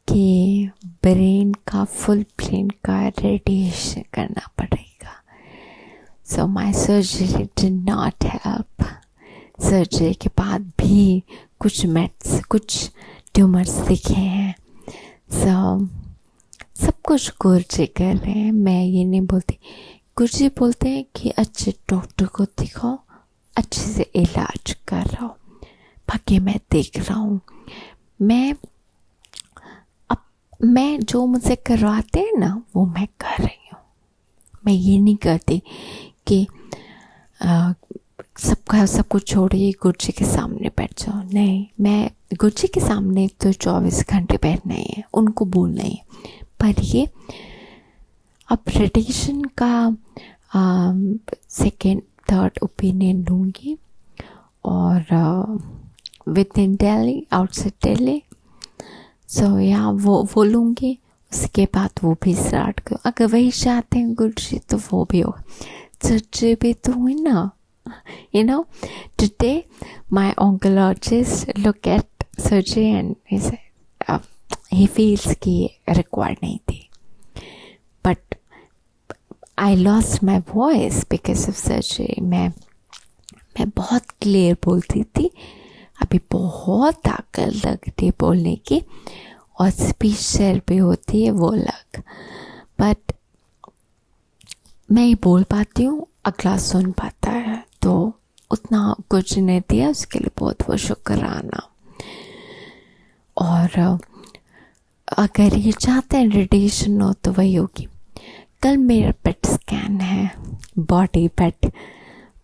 कि फुल ब्रेन का रेडिएशन करना पड़ेगा। So my surgery did not help. Surgery के बाद भी कुछ ट्यूमर्स दिखे हैं। सो सब कुछ गुरुजी कर रहे हैं। मैं ये नहीं बोलती गुरुजी बोलते हैं कि अच्छे डॉक्टर को दिखाओ, अच्छे से इलाज कराओ। बाकी मैं देख रहा हूँ। मैं जो मुझसे करवाते हैं ना वो मैं कर रही हूँ। मैं ये नहीं करती कि सब कुछ छोड़िए गुरुजी के सामने बैठ जाओ। नहीं, मैं गुरुजी के सामने तो 24 घंटे बैठना ही है, उनको बोलना ही है। पर ये अब रेडिएशन का सेकेंड थर्ड ओपिनियन लूँगी, और within Delhi, outside Delhi. So yeah वो लूँगी। उसके बाद वो भी स्टार्ट करो। अगर वही चाहते हैं गुरुजी तो वो भी होगा। सर्जरी भी तो हुई ना। You know, today my oncologist look at surgery and he said he feels कि required नहीं थी, but I lost my voice because of surgery. मैं बहुत क्लियर बोलती थी, अभी बहुत ताकत लगती है बोलने की, और स्पीच थेरेपी होती है वो अलग। बट मैं ही बोल पाती हूँ, अगला सुन पाता है, तो उतना कुछ नहीं दिया, उसके लिए बहुत बहुत शुक्राना। और अगर ये चाहते हैं रेडिएशन हो तो वही होगी। कल मेरा पेट स्कैन है, बॉडी पेट,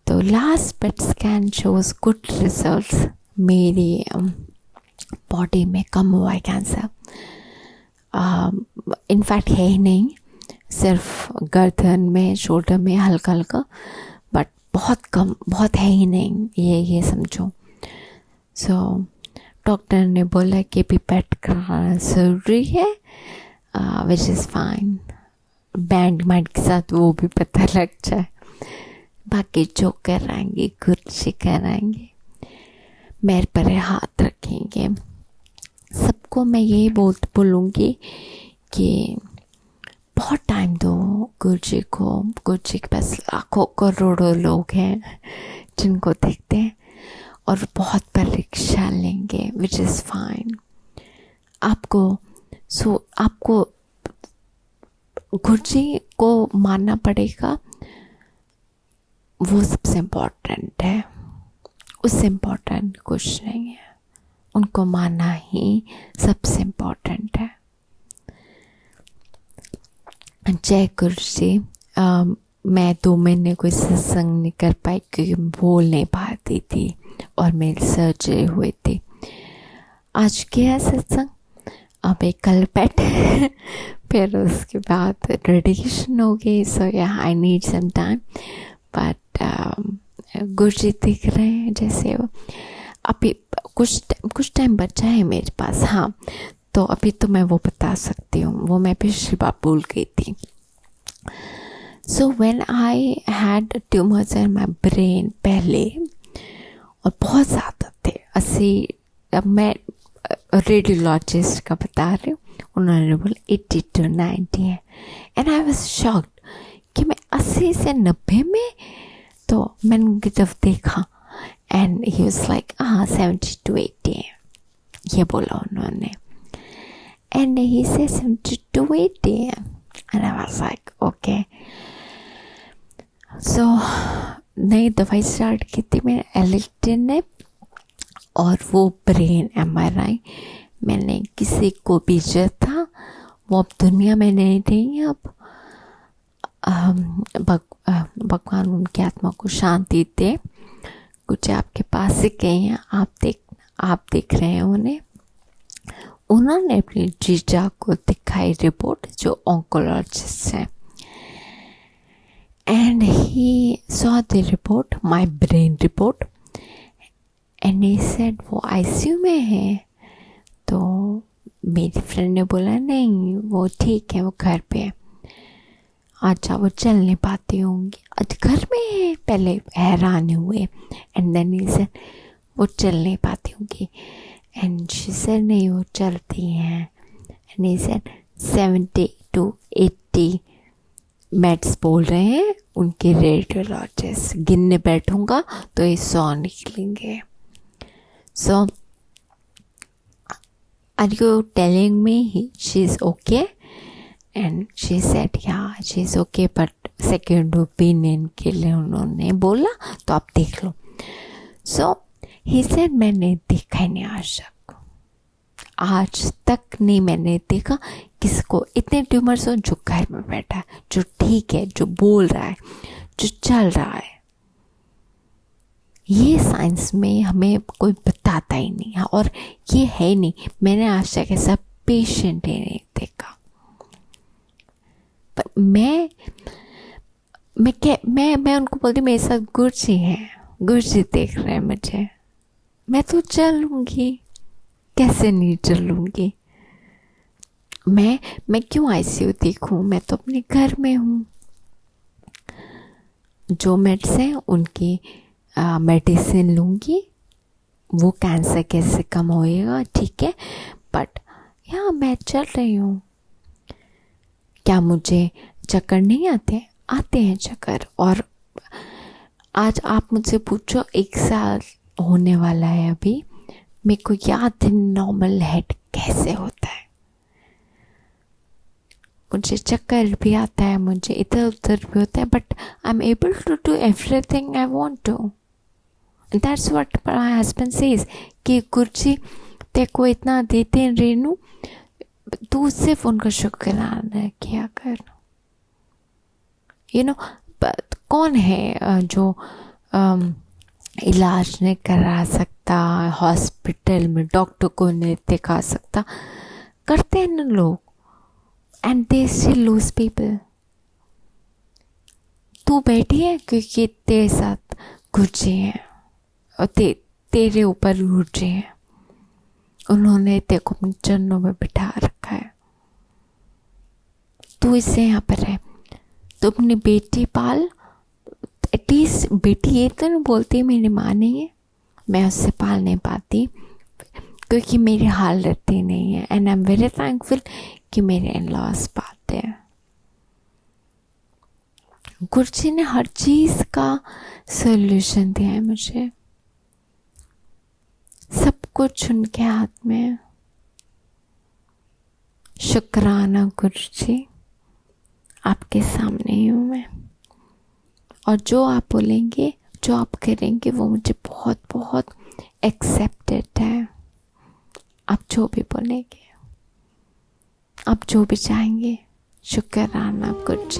तो last PET scan shows good results. मेरी बॉडी में कम हुआ है कैंसर। इनफैक्ट है ही नहीं, सिर्फ गर्दन में, शोल्डर में हल्का हल्का, बट बहुत कम, बहुत है ही नहीं, ये समझो। सो डॉक्टर ने बोला कि भी पेट कराना ज़रूरी है, विच इज़ फाइन। बैंड माइंड के साथ वो भी पता लग जाए। बाकी जो कराएंगे गुरुजी कराएंगे, मेरे पर हाथ रखेंगे। सबको मैं यही बोलूँगी कि बहुत टाइम दो गुरुजी को। गुरुजी के पास लाखों करोड़ों लोग हैं जिनको देखते हैं, और बहुत परीक्षा लेंगे, विच इज़ फाइन। आपको गुरुजी को मानना पड़ेगा, वो सबसे इम्पोर्टेंट है, उससे इम्पोर्टेंट कुछ नहीं है। उनको मानना ही सबसे इम्पोर्टेंट है। जय गुरुजी। मैं 2 महीने कोई सत्संग नहीं कर पाई क्योंकि बोल नहीं पाती थी और मेरी सर्जरी हुई थी। आज किया सत्संग, अब एक कल बैठे फिर उसके बाद रेडिएशन हो गई। So yeah I need some time, but Guruji दिख रहे हैं जैसे अभी कुछ टाइम बचा है मेरे पास। हाँ, तो अभी तो मैं वो बता सकती हूँ, वो मैं पिछली बार भूल गई थी। So when I had tumours in my brain पहले, और बहुत ज़्यादा थे, 80, अब मैं रेडियोलॉजिस्ट का बता रही हूँ, उन्होंने बोला 80 to 90 है। एंड आई वाज शॉक्ड कि मैं 80 से 90 में, तो मैंने उनकी जब देखा and he was like 70 to 80 है, ये बोला उन्होंने। एंड ही से 70 to 80 है, and I was like okay. So नई दवाई स्टार्ट की थी मैंने, एलिक्टिन ने, और वो ब्रेन MRI मैंने किसी को भेजा था, वो अब दुनिया में नहीं रही है। अब भगवान उनकी आत्मा को शांति दे। कुछ आपके पास से गए हैं, आप देख रहे हैं उन्हें। उन्होंने अपनी जीजा को दिखाई रिपोर्ट, जो ऑन्कोलॉजिस्ट हैं, and he saw the report, my brain report, and he said वो ICU में है। तो मेरी फ्रेंड ने बोला नहीं वो ठीक है, वो घर पे है। अच्छा, वो चल नहीं पाती होंगी, आज घर में है। पहले हैरान हुए, एंड देन ही सेड वो चल नहीं पाती होंगी, एंड शी सेड नहीं वो चलती हैं। And he said 70 to 80 meds बोल रहे हैं उनके रेडियोलॉजिस्ट। गिनने बैठूंगा तो ये 100 निकलेंगे। So are you telling me she is okay? And she said, yeah, she's okay, but second opinion के लिए उन्होंने बोला, तो आप देख लो। सो ही सेड मैंने देखा ही नहीं आज तक नहीं मैंने देखा किसको इतने ट्यूमर्स हो जो घर में बैठा है, जो ठीक है, जो बोल रहा है, जो चल रहा है। ये साइंस में हमें कोई बताता ही नहीं है, और ये है नहीं, मैंने आज तक ऐसा पेशेंट ही नहीं देखा। पर मैं उनको बोलती मेरे साथ गुरुजी हैं, गुरुजी देख रहे हैं मुझे, मैं तो चलूंगी, कैसे नहीं चलूंगी। मैं क्यों आईसीयू देखूं, मैं तो अपने घर में हूँ। जो मेड्स हैं उनकी मेडिसिन लूँगी, वो कैंसर कैसे कम होएगा, ठीक है, बट यहाँ मैं चल रही हूँ। क्या मुझे चक्कर नहीं आते हैं चक्कर। और आज आप मुझसे पूछो 1 साल होने वाला है अभी, मेरे को याद है नॉर्मल हेड कैसे होता है। मुझे चक्कर भी आता है, मुझे इधर उधर भी होता है, but I am able to do everything I want to. That's what my husband says कि गुरुजी तेरे को इतना देते हैं रेनू, तू सिर्फ उनका शुक्राना किया कर। यू नो कौन है जो इलाज नहीं करा सकता, हॉस्पिटल में डॉक्टर को नहीं दिखा सकता, करते हैं ना लोग, and they still lose people. तू बैठी है क्योंकि तेरे साथ गुरुजी हैं और तेरे ऊपर गुरुजी हैं, उन्होंने तेरे को अपने चरणों में बिठा रखा है। तू इससे यहाँ पर है, तो अपनी बेटी पाल, एटलीस्ट बेटी ये तो नहीं बोलती मेरी माँ नहीं है, मैं उससे पाल नहीं पाती क्योंकि मेरी हालत ही नहीं है। And I am very thankful कि मेरे इन लॉज पाते हैं। गुरुजी ने हर चीज़ का सॉल्यूशन दिया है मुझे, सब कुछ उनके हाथ में है। शुक्राना गुरुजी, आपके सामने ही हूँ मैं, और जो आप बोलेंगे, जो आप करेंगे, वो मुझे बहुत बहुत एक्सेप्टेड है। आप जो भी बोलेंगे, आप जो भी चाहेंगे, शुक्राना गुरुजी।